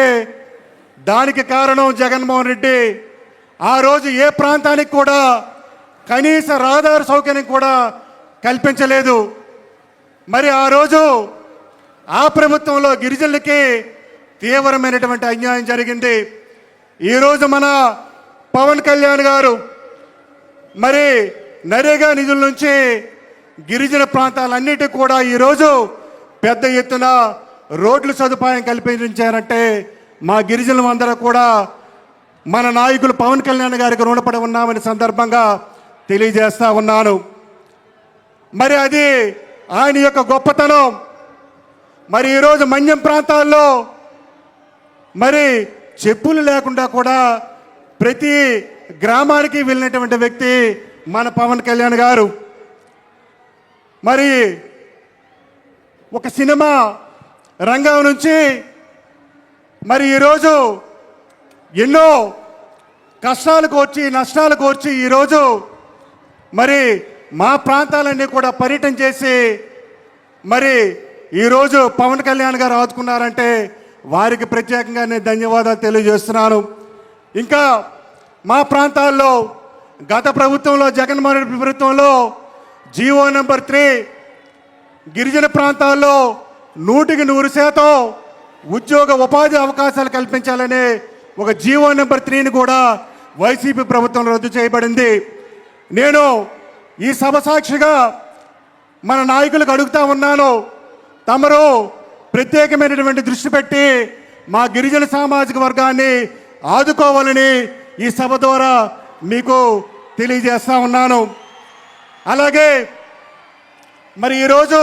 దానికి కారణం జగన్మోహన్ రెడ్డి. ఆ రోజు ఏ ప్రాంతానికి కూడా కనీస రహదారి సౌకర్యం కూడా కల్పించలేదు. మరి ఆ రోజు ఆ ప్రభుత్వంలో గిరిజనులకి తీవ్రమైనటువంటి అన్యాయం జరిగింది. ఈరోజు మన పవన్ కళ్యాణ్ గారు మరి నరేగా నిధుల నుంచి గిరిజన ప్రాంతాలన్నిటికీ కూడా ఈరోజు పెద్ద ఎత్తున రోడ్లు సదుపాయం కల్పించారంటే మా గిరిజనులందరూ కూడా మన నాయకులు పవన్ కళ్యాణ్ గారికి రుణపడి ఉన్నామని సందర్భంగా తెలియజేస్తా ఉన్నాను. మరి అది ఆయన యొక్క గొప్పతనం. మరి ఈరోజు మన్యం ప్రాంతాల్లో మరి చెప్పులు లేకుండా కూడా ప్రతి గ్రామానికి వెళ్ళినటువంటి వ్యక్తి మన పవన్ కళ్యాణ్ గారు. మరి ఒక సినిమా రంగం నుంచి మరి ఈరోజు ఎన్నో కష్టాలు కోర్చి నష్టాలు కోర్చి ఈరోజు మరి మా ప్రాంతాలన్నీ కూడా పర్యటన చేసి మరి ఈరోజు పవన్ కళ్యాణ్ గారు ఆదుకున్నారంటే వారికి ప్రత్యేకంగా నేను ధన్యవాదాలు తెలియజేస్తున్నాను. ఇంకా మా ప్రాంతాల్లో గత ప్రభుత్వంలో జగన్మోహన్ రెడ్డి ప్రభుత్వంలో జీవో నెంబర్ 3 గిరిజన ప్రాంతాల్లో 100% ఉద్యోగ ఉపాధి అవకాశాలు కల్పించాలనే ఒక జీవో నెంబర్ 3ని కూడా వైసీపీ ప్రభుత్వం రద్దు చేయబడింది. నేను ఈ సభ సాక్షిగా మన నాయకులకు అడుగుతా ఉన్నాను, తమరు ప్రత్యేకమైనటువంటి దృష్టి పెట్టి మా గిరిజన సామాజిక వర్గాన్ని ఆదుకోవాలని ఈ సభ ద్వారా మీకు తెలియజేస్తా ఉన్నాను. అలాగే మరి ఈరోజు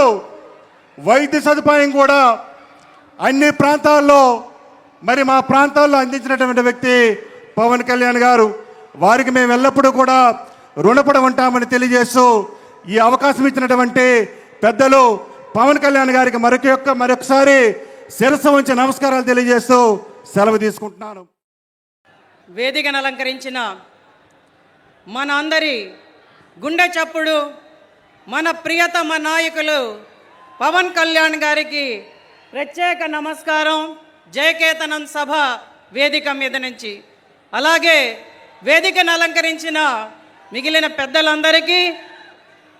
వైద్య సదుపాయం కూడా అన్ని ప్రాంతాల్లో మరి మా ప్రాంతాల్లో అందించినటువంటి వ్యక్తి పవన్ కళ్యాణ్ గారు. వారికి మేము ఎల్లప్పుడూ కూడా రుణపడి ఉంటామని తెలియజేస్తూ ఈ అవకాశం ఇచ్చినటువంటి పెద్దలు పవన్ కళ్యాణ్ గారికి మరొకసారి శిరస్సు వంచి నమస్కారాలు తెలియజేస్తూ సెలవు తీసుకుంటున్నాను. వేదికను అలంకరించిన మన అందరి గుండె చప్పుడు మన ప్రియతమ నాయకులు పవన్ కళ్యాణ్ గారికి ప్రత్యేక నమస్కారం. జయకేతనం సభ వేదిక మీద నుంచి, అలాగే వేదికను అలంకరించిన మిగిలిన పెద్దలందరికీ,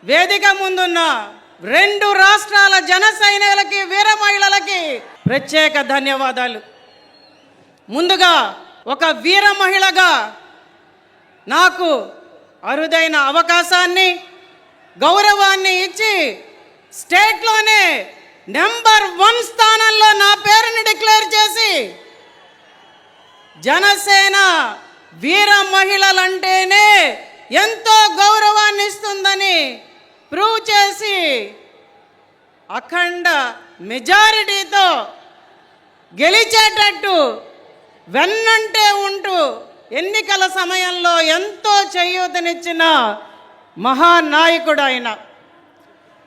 వేదిక ముందున్న 2 రాష్ట్రాల జన సైనికులకి వీర మహిళలకి ప్రత్యేక ధన్యవాదాలు. ముందుగా ఒక వీర మహిళగా నాకు అరుదైన అవకాశాన్ని గౌరవాన్ని ఇచ్చి స్టేట్లోనే నెంబర్ 1 స్థానంలో నా పేరుని డిక్లేర్ చేసి జనసేన వీర మహిళలంటేనే ఎంతో గౌరవాన్ని ఇస్తుందని ప్రూవ్ చేసి అఖండ మెజారిటీతో గెలిచేటట్టు వెన్నంటే ఉంటూ ఎన్నికల సమయంలో ఎంతో చేయూతనిచ్చిన మహానాయకుడు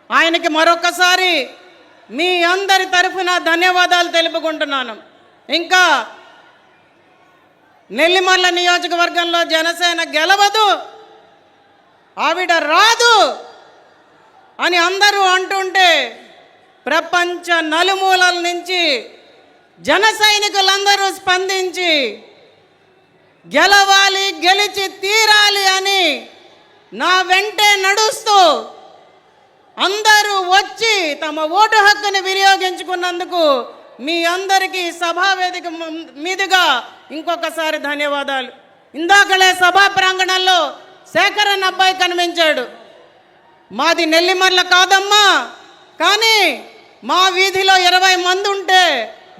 ఆయనకి మరొకసారి మీ అందరి తరఫున ధన్యవాదాలు తెలుపుకుంటున్నాను. ఇంకా నెల్లిమర్ల నియోజకవర్గంలో జనసేన గెలవదు, ఆవిడ రాదు అని అందరూ అంటుంటే ప్రపంచ నలుమూలల నుంచి జన సైనికులందరూ స్పందించి గెలవాలి, గెలిచి తీరాలి అని నా వెంటే నడుస్తూ అందరూ వచ్చి తమ ఓటు హక్కుని వినియోగించుకున్నందుకు మీ అందరికీ సభావేదిక మీదుగా ఇంకొకసారి ధన్యవాదాలు. ఇందాకలే సభా ప్రాంగణంలో శేఖరన్ అబ్బాయి కనిపించాడు. మాది నెల్లిమర్ల కాదమ్మా, కానీ మా వీధిలో 20 మంది ఉంటే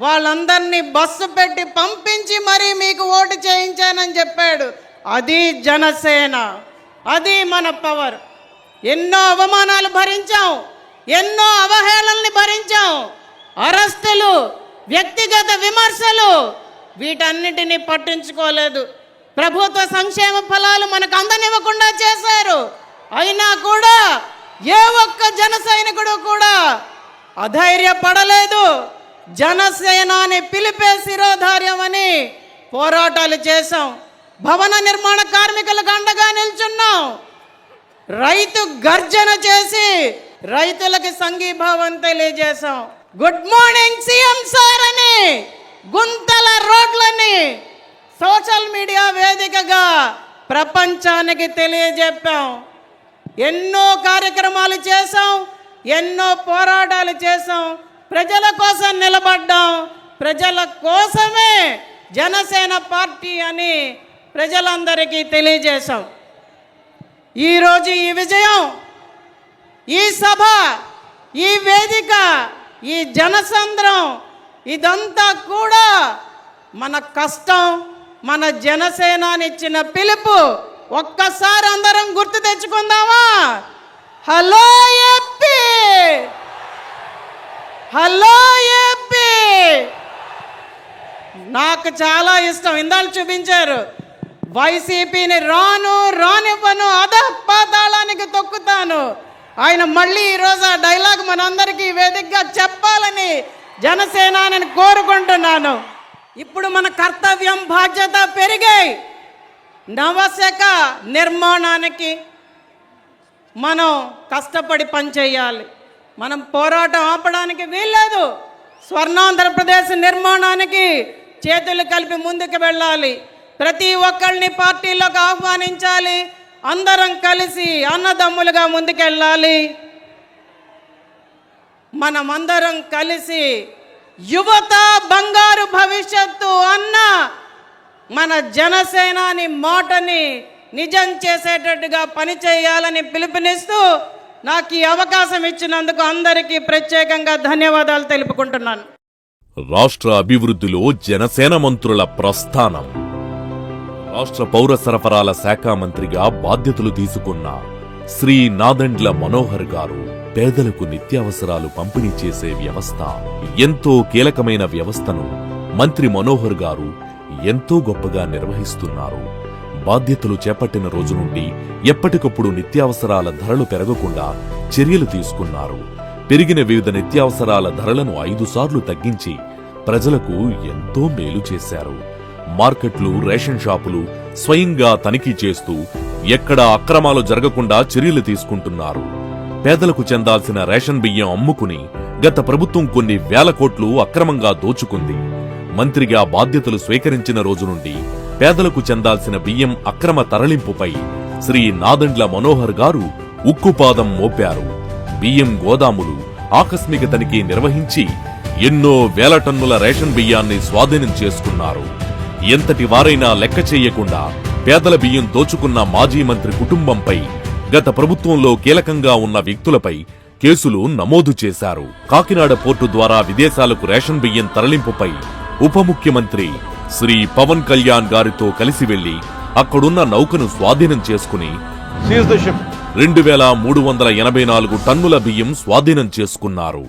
వాళ్ళందరినీ బస్సు పెట్టి పంపించి మరీ మీకు ఓటు చేయించానని చెప్పాడు. అది జనసేన, అది మన పవర్. ఎన్నో అవమానాలు భరించాం, ఎన్నో అవహేళనని భరించాం, అరెస్టులు, వ్యక్తిగత విమర్శలు, వీటన్నిటినీ పట్టించుకోలేదు. ప్రభుత్వ సంక్షేమ ఫలాలు మనకు అందనివ్వకుండా చేశారు. అయినా కూడా ఏ ఒక్క జన సైనికుడు కూడా అధైర్యపడలేదు. జనసేన అని పిలిపే శిరోధార్యం అని పోరాటాలు చేశాం. భవన నిర్మాణ కార్మికులకు అండగా నిల్చున్నాం. రైతు గర్జన చేసి రైతులకి సంఘీభావం తెలియజేశాం. గుడ్ మార్నింగ్ సీఎం సార్ అని గుంతల రోడ్లని సోషల్ మీడియా వేదికగా ప్రపంచానికి తెలియజెప్పాం. ఎన్నో కార్యక్రమాలు చేశాం, ఎన్నో పోరాటాలు చేశాం. ప్రజల కోసం నిలబడ్డాం. ప్రజల కోసమే జనసేన పార్టీ అని ప్రజలందరికీ తెలియజేశాం. ఈరోజు ఈ విజయం, ఈ సభ, ఈ వేదిక, ఈ జనసంద్రం ఇదంతా కూడా మన కష్టం, మన జనసేనానిచ్చిన పిలుపు. ఒక్కసారి అందరం గుర్తు తెచ్చుకుందామా? Hello AP, hello AP. నాకు చాలా ఇష్టం. ఇందాలు చూపించారు, వైసీపీని రానివ్వను, అధపాతాళానికి తొక్కుతాను. ఆయన మళ్ళీ ఈరోజు ఆ డైలాగ్ మనందరికీ వేదికగా చెప్పాలని జనసేనాని కోరుకుంటున్నాను. ఇప్పుడు మన కర్తవ్యం, బాధ్యత పెరిగాయి. నవశక నిర్మాణానికి మనం కష్టపడి పనిచేయాలి. మనం పోరాటం ఆపడానికి వీల్లేదు. స్వర్ణాంధ్రప్రదేశ్ నిర్మాణానికి చేతులు కలిపి ముందుకు వెళ్ళాలి. ప్రతి ఒక్కరిని పార్టీలోకి ఆహ్వానించాలి. అందరం కలిసి అన్నదమ్ములుగా ముందుకెళ్ళాలి. మనమందరం కలిసి యువత బంగారు భవిష్యత్తు అన్న మన జనసేనాని మాటని నిజం చేసేటట్టుగా పనిచేయాలని పిలుపునిస్తూ నాకు ఈ అవకాశం ఇచ్చినందుకు అందరికీ ప్రత్యేకంగా ధన్యవాదాలు తెలుపుకుంటున్నాను. రాష్ట్ర అభివృద్ధిలో జనసేన మంత్రుల ప్రస్థానం. రాష్ట్ర పౌర సరఫరాల శాఖ మంత్రిగా బాధ్యతలు తీసుకున్న శ్రీ నాదెండ్ల మనోహర్ గారు పేదలకు నిత్యావసరాలు పంపిణీ చేసే వ్యవస్థ, ఎంతో కీలకమైన వ్యవస్థను మంత్రి మనోహర్ గారు ఎంతో గొప్పగా నిర్వహిస్తున్నారు. బాధ్యతలు చేపట్టిన రోజు నుండి ఎప్పటికప్పుడు నిత్యావసరాల ధరలు పెరగకుండా చర్యలు తీసుకున్నారు. పెరిగిన వివిధ నిత్యావసరాల ధరలను 5 సార్లు తగ్గించి ప్రజలకు ఎంతో మేలు చేశారు. మార్కెట్లు, రేషన్ షాపులు స్వయంగా తనిఖీ చేస్తూ ఎక్కడా అక్రమాలు జరగకుండా చర్యలు తీసుకుంటున్నారు. పేదలకు చెందాల్సిన రేషన్ బియ్యం అమ్ముకుని గత ప్రభుత్వం కొన్ని వేల కోట్లు అక్రమంగా దోచుకుంది. మంత్రిగా బాధ్యతలు స్వీకరించిన రోజు నుండి పేదలకు చెందాల్సిన బియ్యం అక్రమ తరలింపుపై శ్రీ నాదెండ్ల మనోహర్ గారు ఉక్కుపాదం మోపారు. బియ్యం గోదాములు ఆకస్మిక తనిఖీ నిర్వహించి ఎన్నో వేల టన్నుల రేషన్ బియ్యాన్ని స్వాధీనం చేసుకున్నారు. ఎంతటి వారైనా లెక్క చేయకుండా పేదల బియ్యం దోచుకున్న మాజీ మంత్రి కుటుంబంపై, గత ప్రభుత్వంలో కీలకంగా ఉన్న వ్యక్తులపై కేసులు నమోదు చేశారు. కాకినాడ పోర్టు ద్వారా విదేశాలకు రేషన్ బియ్యం తరలింపుపై ఉప ముఖ్యమంత్రి శ్రీ పవన్ కళ్యాణ్ గారితో కలిసి వెళ్లి అక్కడున్న నౌకను స్వాధీనం చేసుకుని 2384 టన్నుల బియ్యం స్వాధీనం చేసుకున్నారు.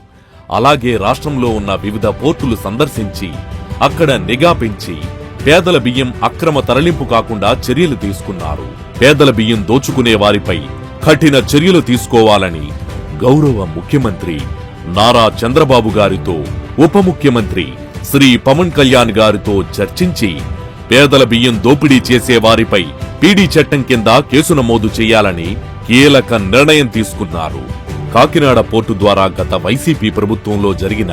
అలాగే రాష్ట్రంలో ఉన్న వివిధ పోర్టులు సందర్శించి అక్కడ నిఘా పెంచి పేదల బియ్యం అక్రమ తరలింపు కాకుండా చర్యలు తీసుకున్నారు. పేదల బియ్యం దోచుకునే వారిపై కఠిన చర్యలు తీసుకోవాలని గౌరవ ముఖ్యమంత్రి నారా చంద్రబాబు గారితో ఉప ముఖ్యమంత్రి శ్రీ పవన్ కళ్యాణ్ గారితో చర్చించి పేదల బియ్యం దోపిడీ చేసే వారిపై పీడీ చట్టం కింద కేసు నమోదు చేయాలని కీలక నిర్ణయం తీసుకున్నారు. కాకినాడ పోర్టు ద్వారా గత వైసీపీ ప్రభుత్వంలో జరిగిన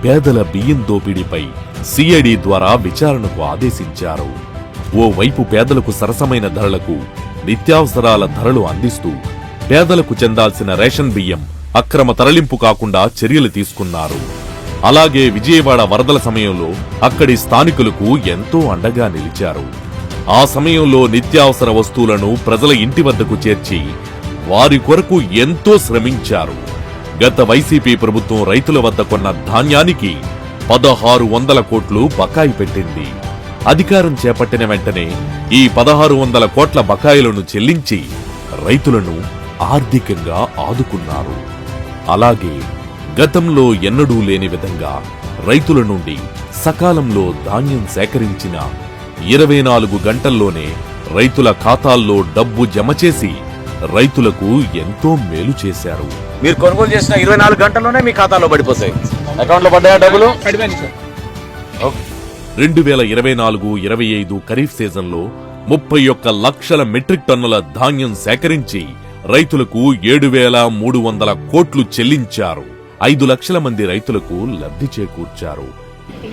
పేదల బియ్యం దోపిడీపై సిఐడి ద్వారా విచారణకు ఆదేశించారు. ఓవైపు పేదలకు సరసమైన ధరలకు నిత్యావసరాల ధరలు అందిస్తూ పేదలకు చెందాల్సిన రేషన్ బియ్యం అక్రమ తరలింపు కాకుండా చర్యలు తీసుకున్నారు. అలాగే విజయవాడ వరదల సమయంలో అక్కడి స్థానికులకు ఎంతో అండగా నిలిచారు. ఆ సమయంలో నిత్యావసర వస్తువులను ప్రజల ఇంటి వద్దకు చేర్చి వారి కొరకు ఎంతో శ్రమించారు. గత వైసీపీ ప్రభుత్వం రైతుల వద్ద కొన్న ధాన్యానికి 1600 కోట్లు బకాయి పెట్టింది. అధికారం చేపట్టిన వెంటనే ఈ 1600 కోట్ల బకాయిలను చెల్లించి రైతులను ఆర్థికంగా ఆదుకున్నారు. అలాగే గతంలో ఎన్నడూ లేని విధంగా రైతుల నుండి సకాలంలో ధాన్యం సేకరించిన 24 గంటల్లోనే రైతుల ఖాతాల్లో డబ్బు జమ చేసి రైతులకు ఎంతో మేలు చేశారు. మీరు కొనుగోలు చేసిన 24 గంటల్లోనే మీ ఖాతాలో పడిపోతాయి. అకౌంట్లో పడ్డాయా డబ్బులు? ఓకే. 2024-25 ఖరీఫ్ సీజన్లో 31 లక్షల మెట్రిక్ టన్నుల ధాన్యం సేకరించి రైతులకు 7,300 కోట్లు చెల్లించారు. 5 లక్షల మంది రైతులకు లబ్ధి చేకూర్చారు.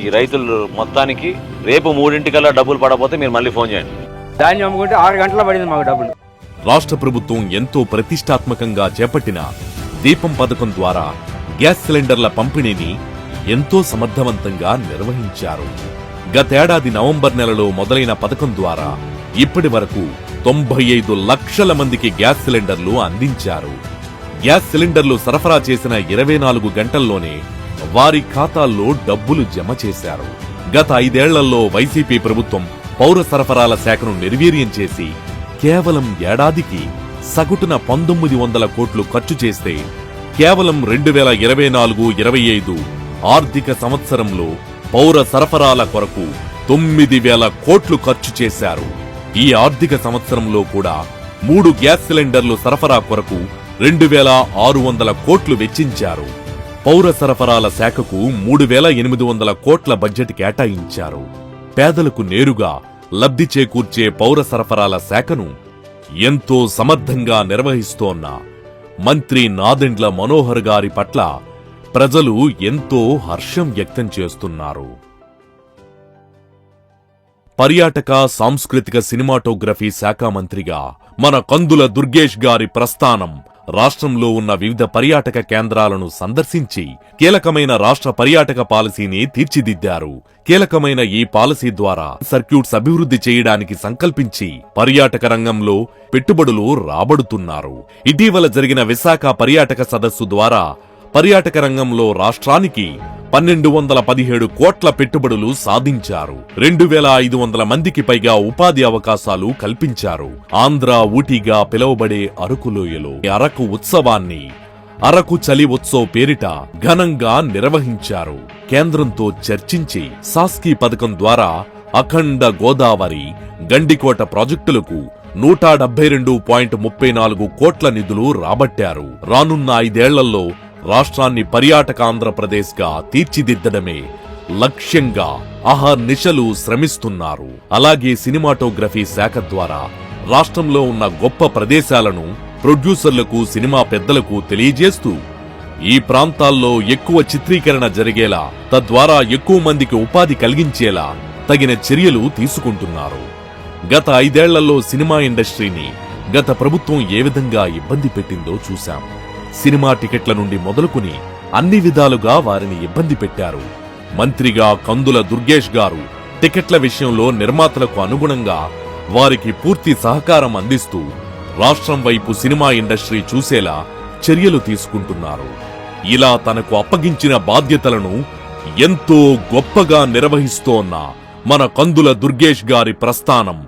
ఈ రైతులు మొత్తానికి రేపు 3:00 డబ్బులు పడకపోతే మీరు మళ్ళీ ఫోన్ చేయండి. ధాన్యం అమ్ముకుంటే 6 గంటల పడింది మాకు డబ్బులు. రాష్ట్ర ప్రభుత్వం ఎంతో ప్రతిష్టాత్మకంగా చేపట్టిన దీపం పథకం ద్వారా గ్యాస్ సిలిండర్ల పంపిణీని ఎంతో సమర్థవంతంగా నిర్వహించారు. గతేడాది నవంబర్ నెలలో మొదలైన పథకం ద్వారా ఇప్పటి వరకు 95 లక్షల మందికి గ్యాస్ సిలిండర్లు అందించారు. గ్యాస్ సిలిండర్లు సరఫరా చేసిన 24 గంటల్లోనే వారి ఖాతాల్లో డబ్బులు జమ చేశారు. గత 5 ఏళ్లలో వైసీపీ ప్రభుత్వం పౌర సరఫరాల శాఖను నిర్వీర్యం చేసి కేవలం ఏడాదికి సగటున 1900 కోట్లు ఖర్చు చేస్తే కేవలం 2024-25 ఆర్థిక సంవత్సరంలో పౌర సరఫరాల కొరకు 9,000 కోట్లు ఖర్చు చేశారు. ఈ ఆర్థిక సంవత్సరంలో కూడా 3 గ్యాస్ సిలిండర్లు సరఫరా కొరకు 2,600 కోట్లు వెచ్చించారు. పౌర సరఫరాల శాఖకు 3,800 కోట్ల బడ్జెట్ కేటాయించారు. పేదలకు నేరుగా లబ్ధి చేకూర్చే పౌర సరఫరాల శాఖను ఎంతో సమర్థంగా నిర్వహిస్తోన్న మంత్రి నాదెండ్ల మనోహర్ గారి పట్ల ప్రజలు ఎంతో హర్షం వ్యక్తం చేస్తున్నారు. పర్యాటక సాంస్కృతిక సినిమాటోగ్రఫీ శాఖ మంత్రిగా మన కందుల దుర్గేష్ గారి ప్రస్థానం రాష్ట్రంలో ఉన్న వివిధ పర్యాటక కేంద్రాలను సందర్శించి కీలకమైన రాష్ట్ర పర్యాటక పాలసీని తీర్చిదిద్దారు. కీలకమైన ఈ పాలసీ ద్వారా సర్క్యూట్స్ అభివృద్ధి చేయడానికి సంకల్పించి పర్యాటక రంగంలో పెట్టుబడులు రాబడుతున్నారు. ఇటీవల జరిగిన విశాఖ పర్యాటక సదస్సు ద్వారా పర్యాటక రంగంలో రాష్ట్రానికి 1,217 కోట్ల పెట్టుబడులు సాధించారు. 2,500 మందికి పైగా ఉపాధి అవకాశాలు కల్పించారు. ఆంధ్ర ఊటీగా పిలువబడే అరకులోయలో అరకు ఉత్సవాన్ని అరకు చలి ఉత్సవ్ పేరిట ఘనంగా నిర్వహించారు. కేంద్రంతో చర్చించి సాస్కీ పథకం ద్వారా అఖండ గోదావరి, గండికోట ప్రాజెక్టులకు 172.34 కోట్ల నిధులు రాబట్టారు. రానున్న 5 ఏళ్లలో రాష్ట్రాన్ని పర్యాటక ఆంధ్రప్రదేశ్ గా తీర్చిదిద్దడమే లక్ష్యంగా అహర్నిశలు శ్రమిస్తున్నారు. అలాగే సినిమాటోగ్రఫీ శాఖ ద్వారా రాష్ట్రంలో ఉన్న గొప్ప ప్రదేశాలను ప్రొడ్యూసర్లకు, సినిమా పెద్దలకు తెలియజేస్తూ ఈ ప్రాంతాల్లో ఎక్కువ చిత్రీకరణ జరిగేలా, తద్వారా ఎక్కువ మందికి ఉపాధి కలిగించేలా తగిన చర్యలు తీసుకుంటున్నారు. గత 5 ఏళ్లలో సినిమా ఇండస్ట్రీని గత ప్రభుత్వం ఏ విధంగా ఇబ్బంది పెట్టిందో చూశాం. సినిమా టికెట్ల నుండి మొదలుకుని అన్ని విధాలుగా వారిని ఇబ్బంది పెట్టారు. మంత్రిగా కందుల దుర్గేష్ గారు టికెట్ల విషయంలో నిర్మాతలకు అనుగుణంగా వారికి పూర్తి సహకారం అందిస్తూ రాష్ట్రం వైపు సినిమా ఇండస్ట్రీ చూసేలా చర్యలు తీసుకుంటున్నారు. ఇలా తనకు అప్పగించిన బాధ్యతలను ఎంతో గొప్పగా నిర్వహిస్తోన్న మన కందుల దుర్గేష్ గారి ప్రస్థానం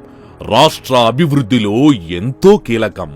రాష్ట్ర అభివృద్ధిలో ఎంతో కీలకం.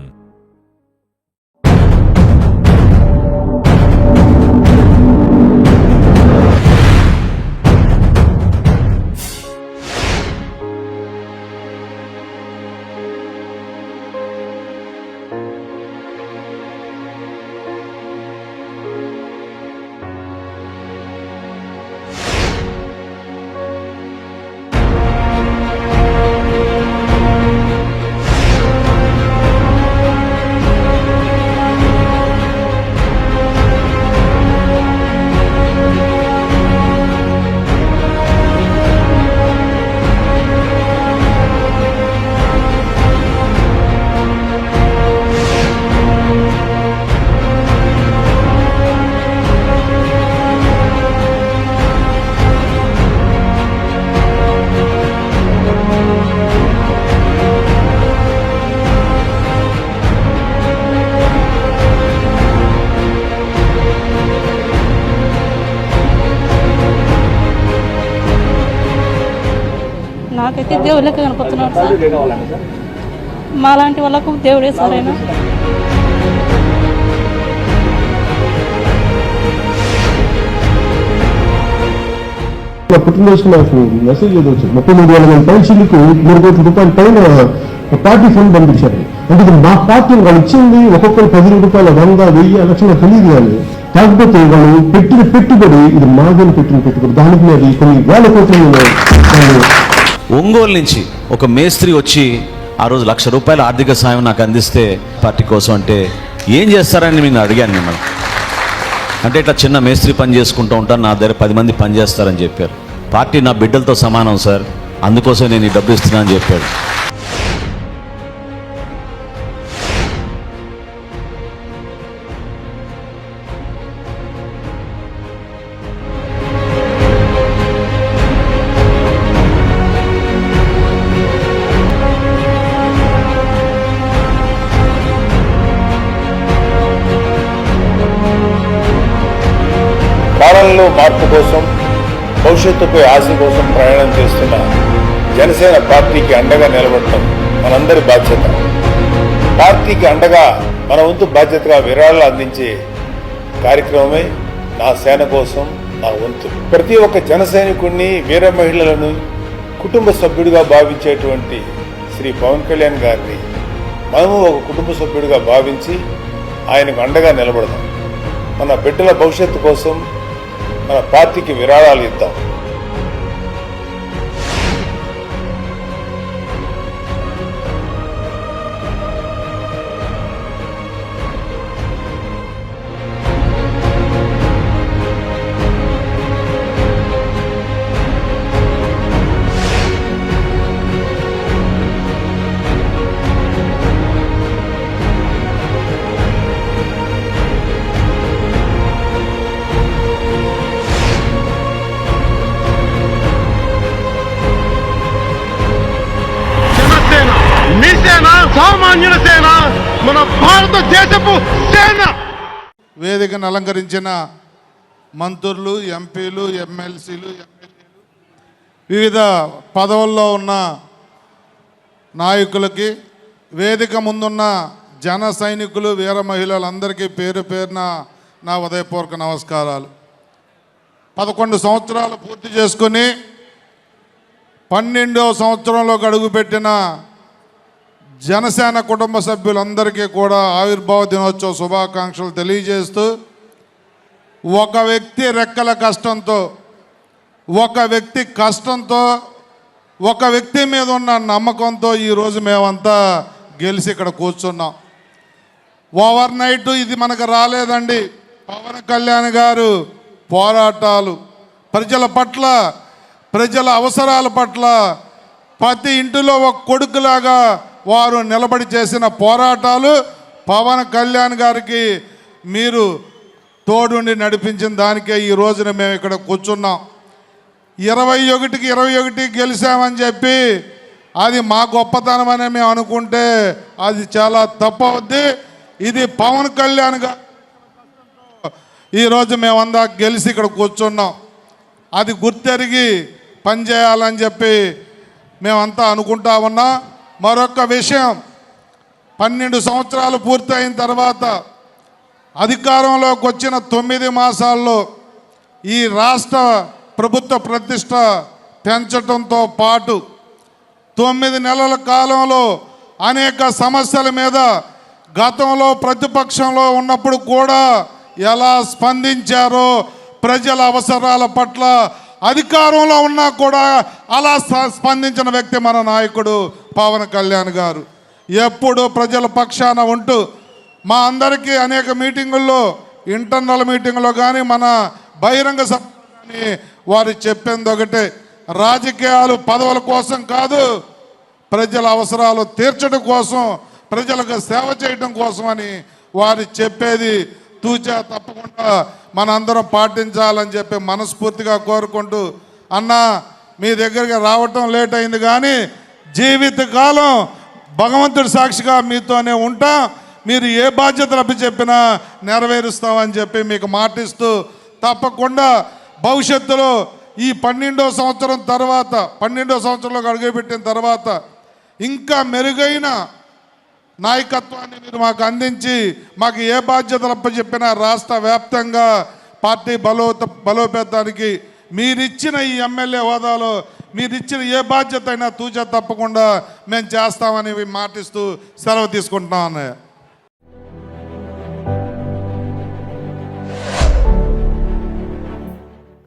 నాకైతే దేవుళ్ళకి కనపడుతున్నాడు సార్. మాలాంటి వాళ్ళకు దేవుడే సరైన. పుట్టినరోజుకు నాకు మెసేజ్ ఏదో వచ్చింది. 33,000 పెన్షన్లకు 3 కోట్ల రూపాయల పైన పార్టీ ఫండ్ పంపించారు. అంటే మా పార్టీ వాళ్ళు ఇచ్చింది ఒక్కొక్కరు 10 రూపాయల 100, 1000 లక్షలు తెలియదు. కానీ కాకపోతే వాళ్ళు పెట్టిన పెట్టుబడి ఇది మాదని పెట్టిన పెట్టుబడి, దానికి మీద కొన్ని వేల కోట్లు. ఒంగోలు నుంచి ఒక మేస్త్రి వచ్చి ఆ రోజు ₹1,00,000 ఆర్థిక సాయం నాకు అందిస్తే పార్టీ కోసం అంటే ఏం చేస్తారని నేను అడిగాను మిమ్మల్ని. అంటే ఇట్లా చిన్న మేస్త్రి పని చేసుకుంటూ ఉంటాను, నా దగ్గర 10 మంది పని చేస్తారని చెప్పారు. పార్టీ నా బిడ్డలతో సమానం సార్, అందుకోసం నేను ఈ డబ్బు ఇస్తున్నానని చెప్పాడు. పాలనలో మార్పు కోసం, భవిష్యత్తుపై ఆశ కోసం ప్రయాణం చేస్తున్న జనసేన పార్టీకి అండగా నిలబడటం మనందరి బాధ్యత. పార్టీకి అండగా మన వంతు బాధ్యతగా విరాళాలు అందించే కార్యక్రమమే నా సేన కోసం నా వంతు. ప్రతి ఒక్క జన సైనికుడిని, వీర మహిళలను కుటుంబ సభ్యుడిగా భావించేటువంటి శ్రీ పవన్ కళ్యాణ్ గారిని మనము ఒక కుటుంబ సభ్యుడిగా భావించి ఆయనకు అండగా నిలబడదాం. మన బిడ్డల భవిష్యత్తు కోసం మన పార్టీకి విరాళాలు ఇద్దాం. సామాన్యుల సేన, మన భారతదేశపు సేన. వేదికను అలంకరించిన మంత్రులు, ఎంపీలు, ఎమ్మెల్సీలు, వివిధ పదవుల్లో ఉన్న నాయకులకి, వేదిక ముందున్న జన సైనికులు, వీర మహిళలందరికీ పేరు పేరున నా ఉదయపూర్వక నమస్కారాలు. 11 సంవత్సరాలు పూర్తి చేసుకుని 12వ సంవత్సరంలోకి అడుగుపెట్టిన జనసేన కుటుంబ సభ్యులందరికీ కూడా ఆవిర్భావ దినోత్సవ శుభాకాంక్షలు తెలియజేస్తూ, ఒక వ్యక్తి రెక్కల కష్టంతో, ఒక వ్యక్తి కష్టంతో, ఒక వ్యక్తి మీద ఉన్న నమ్మకంతో ఈరోజు మేమంతా గెలిచి ఇక్కడ కూర్చున్నాం. ఓవర్ నైట్ ఇది మనకు రాలేదండి. పవన్ కళ్యాణ్ గారు పోరాటాలు, ప్రజల పట్ల, ప్రజల అవసరాల పట్ల ప్రతి ఇంటిలో ఒక కొడుకులాగా వారు నిలబడి చేసిన పోరాటాలు పవన్ కళ్యాణ్ గారికి మీరు తోడుండి నడిపించిన దానికే ఈ రోజున మేము ఇక్కడ కూర్చున్నాం. 21కి 21 గెలిచామని చెప్పి అది మా గొప్పతనం అని మేము అనుకుంటే అది చాలా తప్పు అవుద్ది. ఇది పవన్ కళ్యాణ్ గారు ఈరోజు మేమంతా గెలిచి ఇక్కడ కూర్చున్నాం. అది గుర్తెరిగి పనిచేయాలని చెప్పి మేమంతా అనుకుంటా ఉన్నాం. మరొక విషయం, 12 సంవత్సరాలు పూర్తయిన తర్వాత అధికారంలోకి వచ్చిన 9 మాసాల్లో ఈ రాష్ట్ర ప్రభుత్వ ప్రతిష్ట పెంచడంతో పాటు 9 నెలల కాలంలో అనేక సమస్యల మీద గతంలో ప్రతిపక్షంలో ఉన్నప్పుడు కూడా ఎలా స్పందించారో, ప్రజల అవసరాల పట్ల అధికారంలో ఉన్నా కూడా అలా స్పందించిన వ్యక్తి మన నాయకుడు పవన్ కళ్యాణ్ గారు. ఎప్పుడు ప్రజల పక్షాన ఉంటూ మా అందరికీ అనేక మీటింగుల్లో, ఇంటర్నల్ మీటింగులో కానీ మన బహిరంగ సభ కానీ వారు చెప్పింది ఒకటే, రాజకీయాలు పదవుల కోసం కాదు, ప్రజల అవసరాలు తీర్చడం కోసం, ప్రజలకు సేవ చేయడం కోసం అని వారు చెప్పేది తూచా తప్పకుండా మనందరం పాటించాలని చెప్పి మనస్ఫూర్తిగా కోరుకుంటూ, అన్నా మీ దగ్గరికి రావటం లేట్ అయింది కానీ జీవితకాలం భగవంతుడి సాక్షిగా మీతోనే ఉంటా, మీరు ఏ బాధ్యతలు అప్పచెప్పినా నెరవేరుస్తామని చెప్పి మీకు మాటిస్తూ, తప్పకుండా భవిష్యత్తులో ఈ 12వ సంవత్సరం తర్వాత, 12వ సంవత్సరంలోకి అడుగుపెట్టిన తర్వాత ఇంకా మెరుగైన నాయకత్వాన్ని మీరు మాకు అందించి, మాకు ఏ బాధ్యతలు అప్పచెప్పినా రాష్ట్ర వ్యాప్తంగా పార్టీ బలోపేతానికి మీరిచ్చిన ఈ ఎమ్మెల్యే హోదాలో మీరిచ్చిన ఏ బాధ్యత అయినా తూచా తప్పకుండా మేము చేస్తామని మాటిస్తూ సెలవు తీసుకుంటున్నాం అన్నయ్య.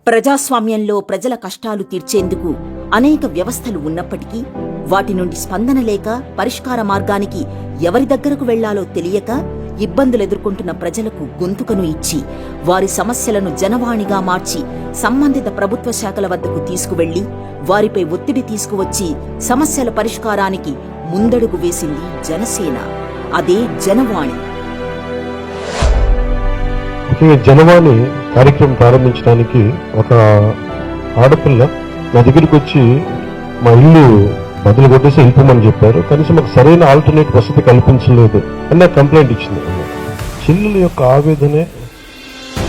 ప్రజాస్వామ్యంలో ప్రజల కష్టాలు తీర్చేందుకు అనేక వ్యవస్థలు ఉన్నప్పటికీ వాటి నుండి స్పందన లేక పరిష్కార మార్గానికి ఎవరి దగ్గరకు వెళ్లాలో తెలియక ఇబ్బందులు ఎదుర్కొంటున్న ప్రజలకు గొంతుకను ఇచ్చి వారి సమస్యలను జనవాణిగా మార్చి సంబంధిత ప్రభుత్వ శాఖల వద్దకు తీసుకువెళ్లి వారిపై ఒత్తిడి తీసుకువచ్చి సమస్యల పరిష్కారానికి ముందడుగు వేసింది జనసేన. అదే జనవాణి. జనవాణి కార్యక్రమం ప్రారంభించడానికి ఒక ఆడపిల్ల నా దగ్గరికి వచ్చి మా ఇల్లు బదులు కొట్టేసి వెళ్ళిపోమని చెప్పారు, కనీసం మాకు సరైన ఆల్టర్నేట్ వసతి కల్పించలేదు అని నాకు కంప్లైంట్ ఇచ్చింది. చెల్లెల యొక్క ఆవేదనే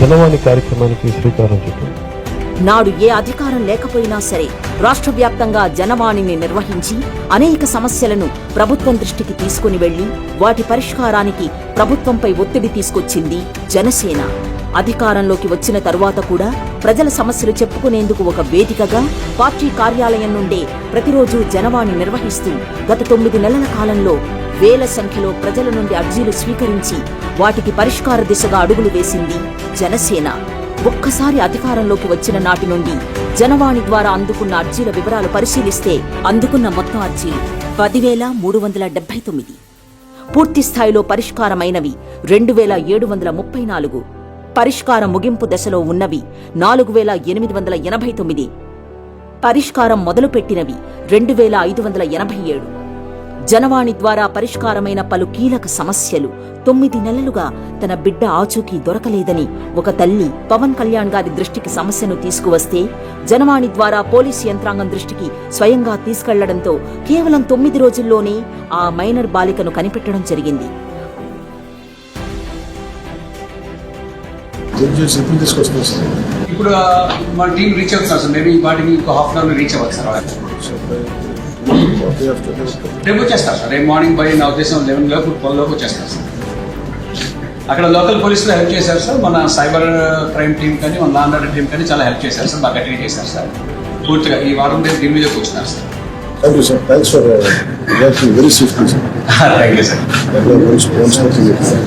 జనవాణి కార్యక్రమానికి శ్రీకారం చుట్టింది. నాడు ఏ అధికారం లేకపోయినా సరే రాష్ట్ర వ్యాప్తంగా జనవాణిని నిర్వహించి అనేక సమస్యలను ప్రభుత్వం దృష్టికి తీసుకుని వెళ్లి వాటి పరిష్కారానికి ప్రభుత్వంపై ఒత్తిడి తీసుకొచ్చింది జనసేన. అధికారంలోకి వచ్చిన తరువాత కూడా ప్రజల సమస్యలు చెప్పుకునేందుకు ఒక వేదికగా పార్టీ కార్యాలయం నుండే ప్రతిరోజు జనవాణి నిర్వహిస్తూ గత 9 నెలల కాలంలో వేల సంఖ్యలో ప్రజల నుండి అర్జీలు స్వీకరించి వాటికి పరిష్కార దిశగా అడుగులు వేసింది జనసేన. ఒక్కసారి అధికారంలోకి వచ్చిన నాటి నుండి జనవాణి ద్వారా అందుకున్న అర్జీల వివరాలు పరిశీలిస్తే అందుకున్న మొత్తం అర్జీలు 10,379. పూర్తి స్థాయిలో పరిష్కారమైనవి 2,734. పరిష్కార ముగింపు దశలో ఉన్నవి 4,889. పరిష్కారం మొదలుపెట్టినవి 2,587. జనవాణి ద్వారా పరిష్కారమైన పలు కీలక సమస్యలు. 9 నెలలుగా తన బిడ్డ ఆచూకీ దొరకలేదని ఒక తల్లి పవన్ కళ్యాణ్ గారి దృష్టికి సమస్యను తీసుకువస్తే జనవాణి ద్వారా పోలీసు యంత్రాంగం దృష్టికి స్వయంగా తీసుకెళ్లడంతో కేవలం 9 రోజుల్లోనే ఆ మైనర్ బాలికను కనిపెట్టడం జరిగింది. ఇప్పుడు మా టీం రీచ్ అవుతున్నారు సార్. మేబీ వాటికి ఇంకో హాఫ్ అన్ అవర్ రీచ్ అవ్వాలి సార్. రేపు వచ్చేస్తారు సార్. రేపు మార్నింగ్ బై నా ఉద్దేశం 11 లోపు 12 లోపు వచ్చేస్తారు సార్. అక్కడ లోకల్ పోలీసులు హెల్ప్ చేశారు సార్. మన సైబర్ క్రైమ్ టీం కానీ మన లా అండ్ ఆర్డర్ టీం కానీ చాలా హెల్ప్ చేశారు సార్. బాగా గట్టిగా చేశారు సార్. పూర్తిగా ఈ వారం రేపు దీని మీద కూర్చున్నారు sir. Thank you sir. Thanks for very swiftly sir. Thank you sir.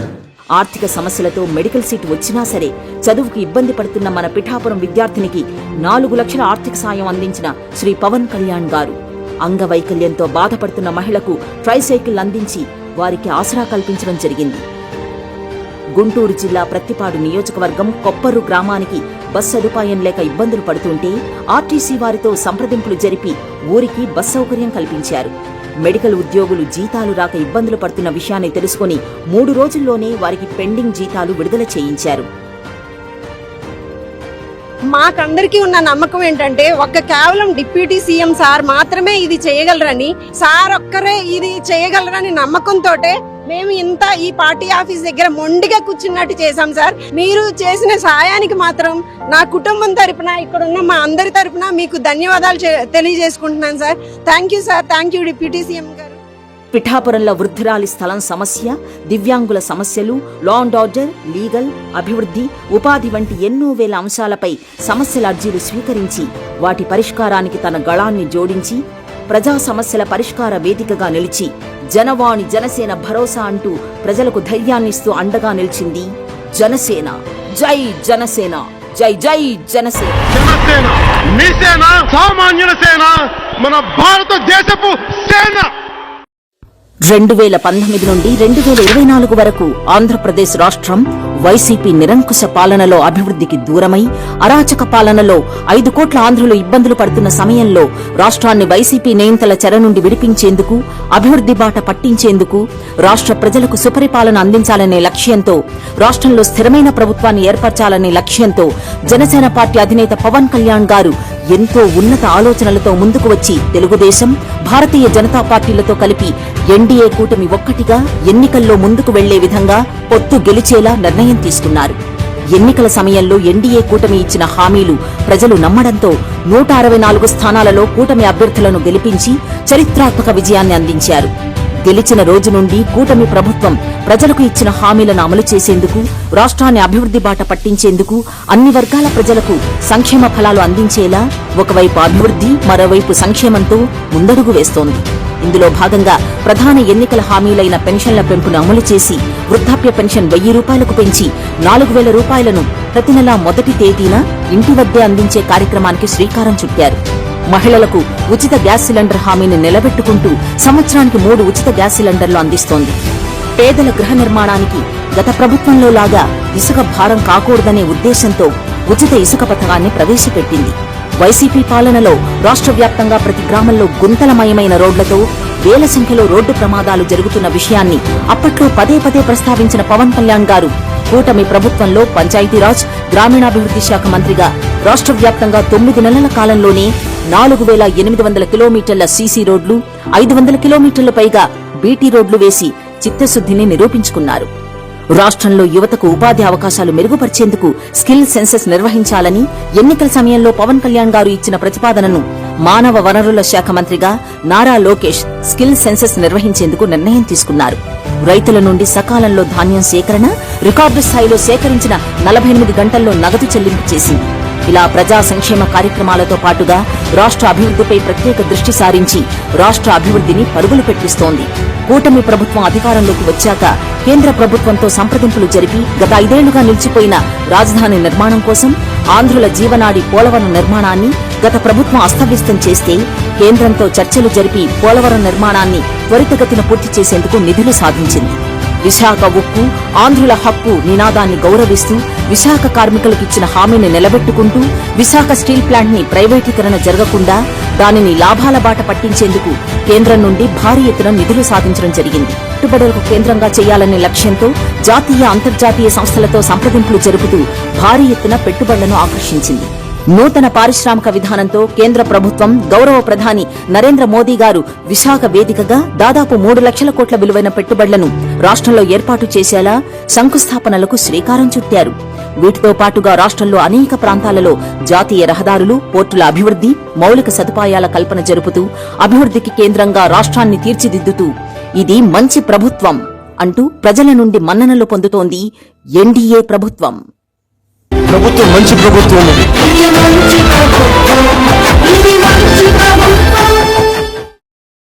ఆర్థిక సమస్యలతో మెడికల్ సీట్ వచ్చినా సరే చదువుకు ఇబ్బంది పడుతున్న మన పిఠాపురం విద్యార్థినికి 4 లక్షల ఆర్థిక సాయం అందించిన శ్రీ పవన్ కళ్యాణ్ గారు అంగవైకల్యంతో బాధపడుతున్న మహిళకు ట్రైసైకిల్ అందించి వారికి ఆసరా కల్పించడం జరిగింది. గుంటూరు జిల్లా ప్రత్తిపాడు నియోజకవర్గం కొప్పర్రు గ్రామానికి బస్ సదుపాయం లేక ఇబ్బందులు పడుతుంటే ఆర్టీసీ వారితో సంప్రదింపులు జరిపి ఊరికి బస్ సౌకర్యం కల్పించారు. మెడికల్ ఉద్యోగులు జీతాలు రాక ఇబ్బందులు పడుతున్న విషయాన్ని తెలుసుకుని 3 రోజుల్లోనే వారికి పెండింగ్ జీతాలు విడుదల చేయించారు. మాకందరికీ ఉన్న నమ్మకం ఏంటంటే కేవలం డిప్యూటీ సీఎం సార్ మాత్రమే ఇది చేయగలరని, సార్ ఒక్కరే ఇది చేయగలరని నమ్మకంతో మేము ఇంత ఈ పార్టీ ఆఫీస్ దగ్గర మొండిగా కూర్చున్నట్టు చేశాం సార్. మీరు చేసిన సహాయానికి మాత్రం నా కుటుంబం తరపున ఇక్కడున్న మా అందరి తరపున మీకు ధన్యవాదాలు తెలియజేసుకుంటున్నాను sir. Thank you sir. Thank you deputy CM గారు. పిఠాపురంలో వృద్ధురాలి స్థలం సమస్య, దివ్యాంగుల సమస్యలు, లా అండ్ ఆర్డర్, లీగల్, అభివృద్ధి, ఉపాధి వంటి ఎన్నో వేల అంశాలపై సమస్యల అర్జీలు స్వీకరించి వాటి పరిష్కారానికి తన గళాన్ని జోడించి ప్రజా సమస్యల పరిష్కార వేదికగా నిలిచి జనవాణి జనసేన భరోసా అంటూ ప్రజలకు ధైర్యాన్నిస్తూ అండగా నిలిచింది జనసేన. జై జనసేన, జై జై జనసేన. జనసేన మీ సేన, సామాన్యుల సేన, మన భారతదేశపు సేన. 2019 నుండి 2024 వరకు ఆంధ్రప్రదేశ్ రాష్ట్రం వైసీపీ నిరంకుశ పాలనలో అభివృద్ధికి దూరమై అరాచక పాలనలో 5 కోట్ల ఆంధ్రులు ఇబ్బందులు పడుతున్న సమయంలో రాష్ట్రాన్ని వైసీపీ నేంతల చెర నుండి విడిపించేందుకు, అభివృద్ధి బాట పట్టించేందుకు, రాష్ట్ర ప్రజలకు సుపరిపాలన అందించాలనే లక్ష్యంతో, రాష్ట్రంలో స్థిరమైన ప్రభుత్వాన్ని ఏర్పరచాలనే లక్ష్యంతో జనసేన పార్టీ అధినేత పవన్ కళ్యాణ్ గారు ఎంతో ఉన్నత ఆలోచనలతో ముందుకు వచ్చి తెలుగుదేశం, భారతీయ జనతా పార్టీలతో కలిపి ఎన్డీఏ కూటమి ఒక్కటిగా ఎన్నికల్లో ముందుకు వెళ్లే విధంగా పొత్తు గెలిచేలా నిర్ణయం తీసుకున్నారు. ఎన్నికల సమయంలో ఎన్డీఏ కూటమి ఇచ్చిన హామీలు ప్రజలు నమ్మడంతో 164 స్థానాలలో కూటమి అభ్యర్థులను గెలిపించి చరిత్రాత్మక విజయాన్ని అందించారు. గెలిచిన రోజు నుండి కూటమి ప్రభుత్వం ప్రజలకు ఇచ్చిన హామీలను అమలు చేసేందుకు, రాష్ట్రాన్ని అభివృద్ధి బాట పట్టించేందుకు అన్ని వర్గాల ప్రజలకు సంక్షేమ ఫలాలు అందించేలా ఒకవైపు అభివృద్ధి, మరోవైపు సంక్షేమంతో ముందడుగు వేస్తోంది. ఇందులో భాగంగా ప్రధాన ఎన్నికల హామీలైన పెన్షన్ల పెంపును అమలు చేసి వృద్ధాప్య పెన్షన్ 1000 రూపాయలకు పెంచి 4,000 రూపాయలను ప్రతి నెల మొదటి తేదీన ఇంటి వద్దే అందించే కార్యక్రమానికి శ్రీకారం చుట్టారు. మహిళలకు ఉచిత గ్యాస్ సిలిండర్ హామీని నిలబెట్టుకుంటూ సంవత్సరానికి 3 ఉచిత గ్యాస్ సిలిండర్లు అందిస్తోంది. పేదల గృహ నిర్మాణానికి గత ప్రభుత్వంలో లాగా ఇసుక భారం కాకూడదనే ఉద్దేశంతో ఉచిత ఇసుక పథకాన్ని ప్రవేశపెట్టింది. వైసీపీ పాలనలో రాష్ట్ర వ్యాప్తంగా ప్రతి గ్రామంలో గుంతలమయమైన రోడ్లతో వేల సంఖ్యలో రోడ్డు ప్రమాదాలు జరుగుతున్న విషయాన్ని అప్పట్లో పదే పదే ప్రస్తావించిన పవన్ కళ్యాణ్ గారు కూటమి ప్రభుత్వంలో పంచాయతీరాజ్ గ్రామీణాభివృద్ధి శాఖ మంత్రిగా రాష్ట్ర వ్యాప్తంగా 9 నెలల కాలంలోనే 4,800 కిలోమీటర్ల సీసీ రోడ్లు, 500 కిలోమీటర్ల పైగా బీటీ రోడ్లు వేసి చిత్తశుద్ధిని నిరూపించుకున్నారు. రాష్ట్రంలో యువతకు ఉపాధి అవకాశాలు మెరుగుపరిచేందుకు స్కిల్ సెన్సెస్ నిర్వహించాలని ఎన్నికల సమయంలో పవన్ కళ్యాణ్ గారు ఇచ్చిన ప్రతిపాదనను మానవ వనరుల శాఖ మంత్రిగా నారా లోకేష్ స్కిల్ సెన్సెస్ నిర్వహించేందుకు నిర్ణయం తీసుకున్నారు. రైతుల నుండి సకాలంలో ధాన్యం సేకరణ, రికార్డు స్థాయిలో సేకరించిన 48 గంటల్లో నగదు చెల్లింపు చేసింది. ఇలా ప్రజా సంక్షేమ కార్యక్రమాలతో పాటుగా రాష్ట్ర అభివృద్ధిపై ప్రత్యేక దృష్టి సారించి రాష్ట్ర అభివృద్ధిని పరుగులు పెట్టిస్తోంది. కూటమి ప్రభుత్వం అధికారంలోకి వచ్చాక కేంద్ర ప్రభుత్వంతో సంప్రదింపులు జరిపి గత 5 ఏళ్లుగా నిలిచిపోయిన రాజధాని నిర్మాణం కోసం ఆంధ్రుల జీవనాడి పోలవరం నిర్మాణాన్ని గత ప్రభుత్వం అస్తవ్యస్తం చేస్తే కేంద్రంతో చర్చలు జరిపి పోలవరం నిర్మాణాన్ని త్వరితగతిన పూర్తి చేసేందుకు నిధులు సాధించింది. విశాఖ ఉక్కు ఆంధ్రుల హక్కు నినాదాన్ని గౌరవిస్తూ విశాఖ కార్మికులకు ఇచ్చిన హామీని నిలబెట్టుకుంటూ విశాఖ స్టీల్ ప్లాంట్ ని ప్రైవేటీకరణ జరగకుండా దానిని లాభాల బాట పట్టించేందుకు కేంద్రం నుండి భారీ ఎత్తున నిధులు సాధించడం జరిగింది. పెట్టుబడులకు కేంద్రంగా చేయాలనే లక్ష్యంతో జాతీయ అంతర్జాతీయ సంస్థలతో సంప్రదింపులు జరుపుతూ భారీ ఎత్తున పెట్టుబడులను ఆకర్షించింది. నూతన పారిశ్రామిక విధానంతో కేంద్ర ప్రభుత్వం గౌరవ ప్రధాని నరేంద్ర మోదీ గారు విశాఖ వేదికగా దాదాపు 3 లక్షల కోట్ల విలువైన పెట్టుబడులను రాష్ట్రంలో ఏర్పాటు చేసేలా శంకుస్థాపనలకు శ్రీకారం చుట్టారు. వీటితో పాటుగా రాష్ట్రంలో అనేక ప్రాంతాలలో జాతీయ రహదారులు, పోర్టుల అభివృద్ధి, మౌలిక సదుపాయాల కల్పన జరుపుతూ అభివృద్ధికి కేంద్రంగా రాష్ట్రాన్ని తీర్చిదిద్దుతూ ఇది మంచి ప్రభుత్వం అంటూ ప్రజల నుండి మన్ననలు పొందుతోంది ఎన్డీఏ ప్రభుత్వం. ప్రభుత్వం మంచి ప్రభుత్వం.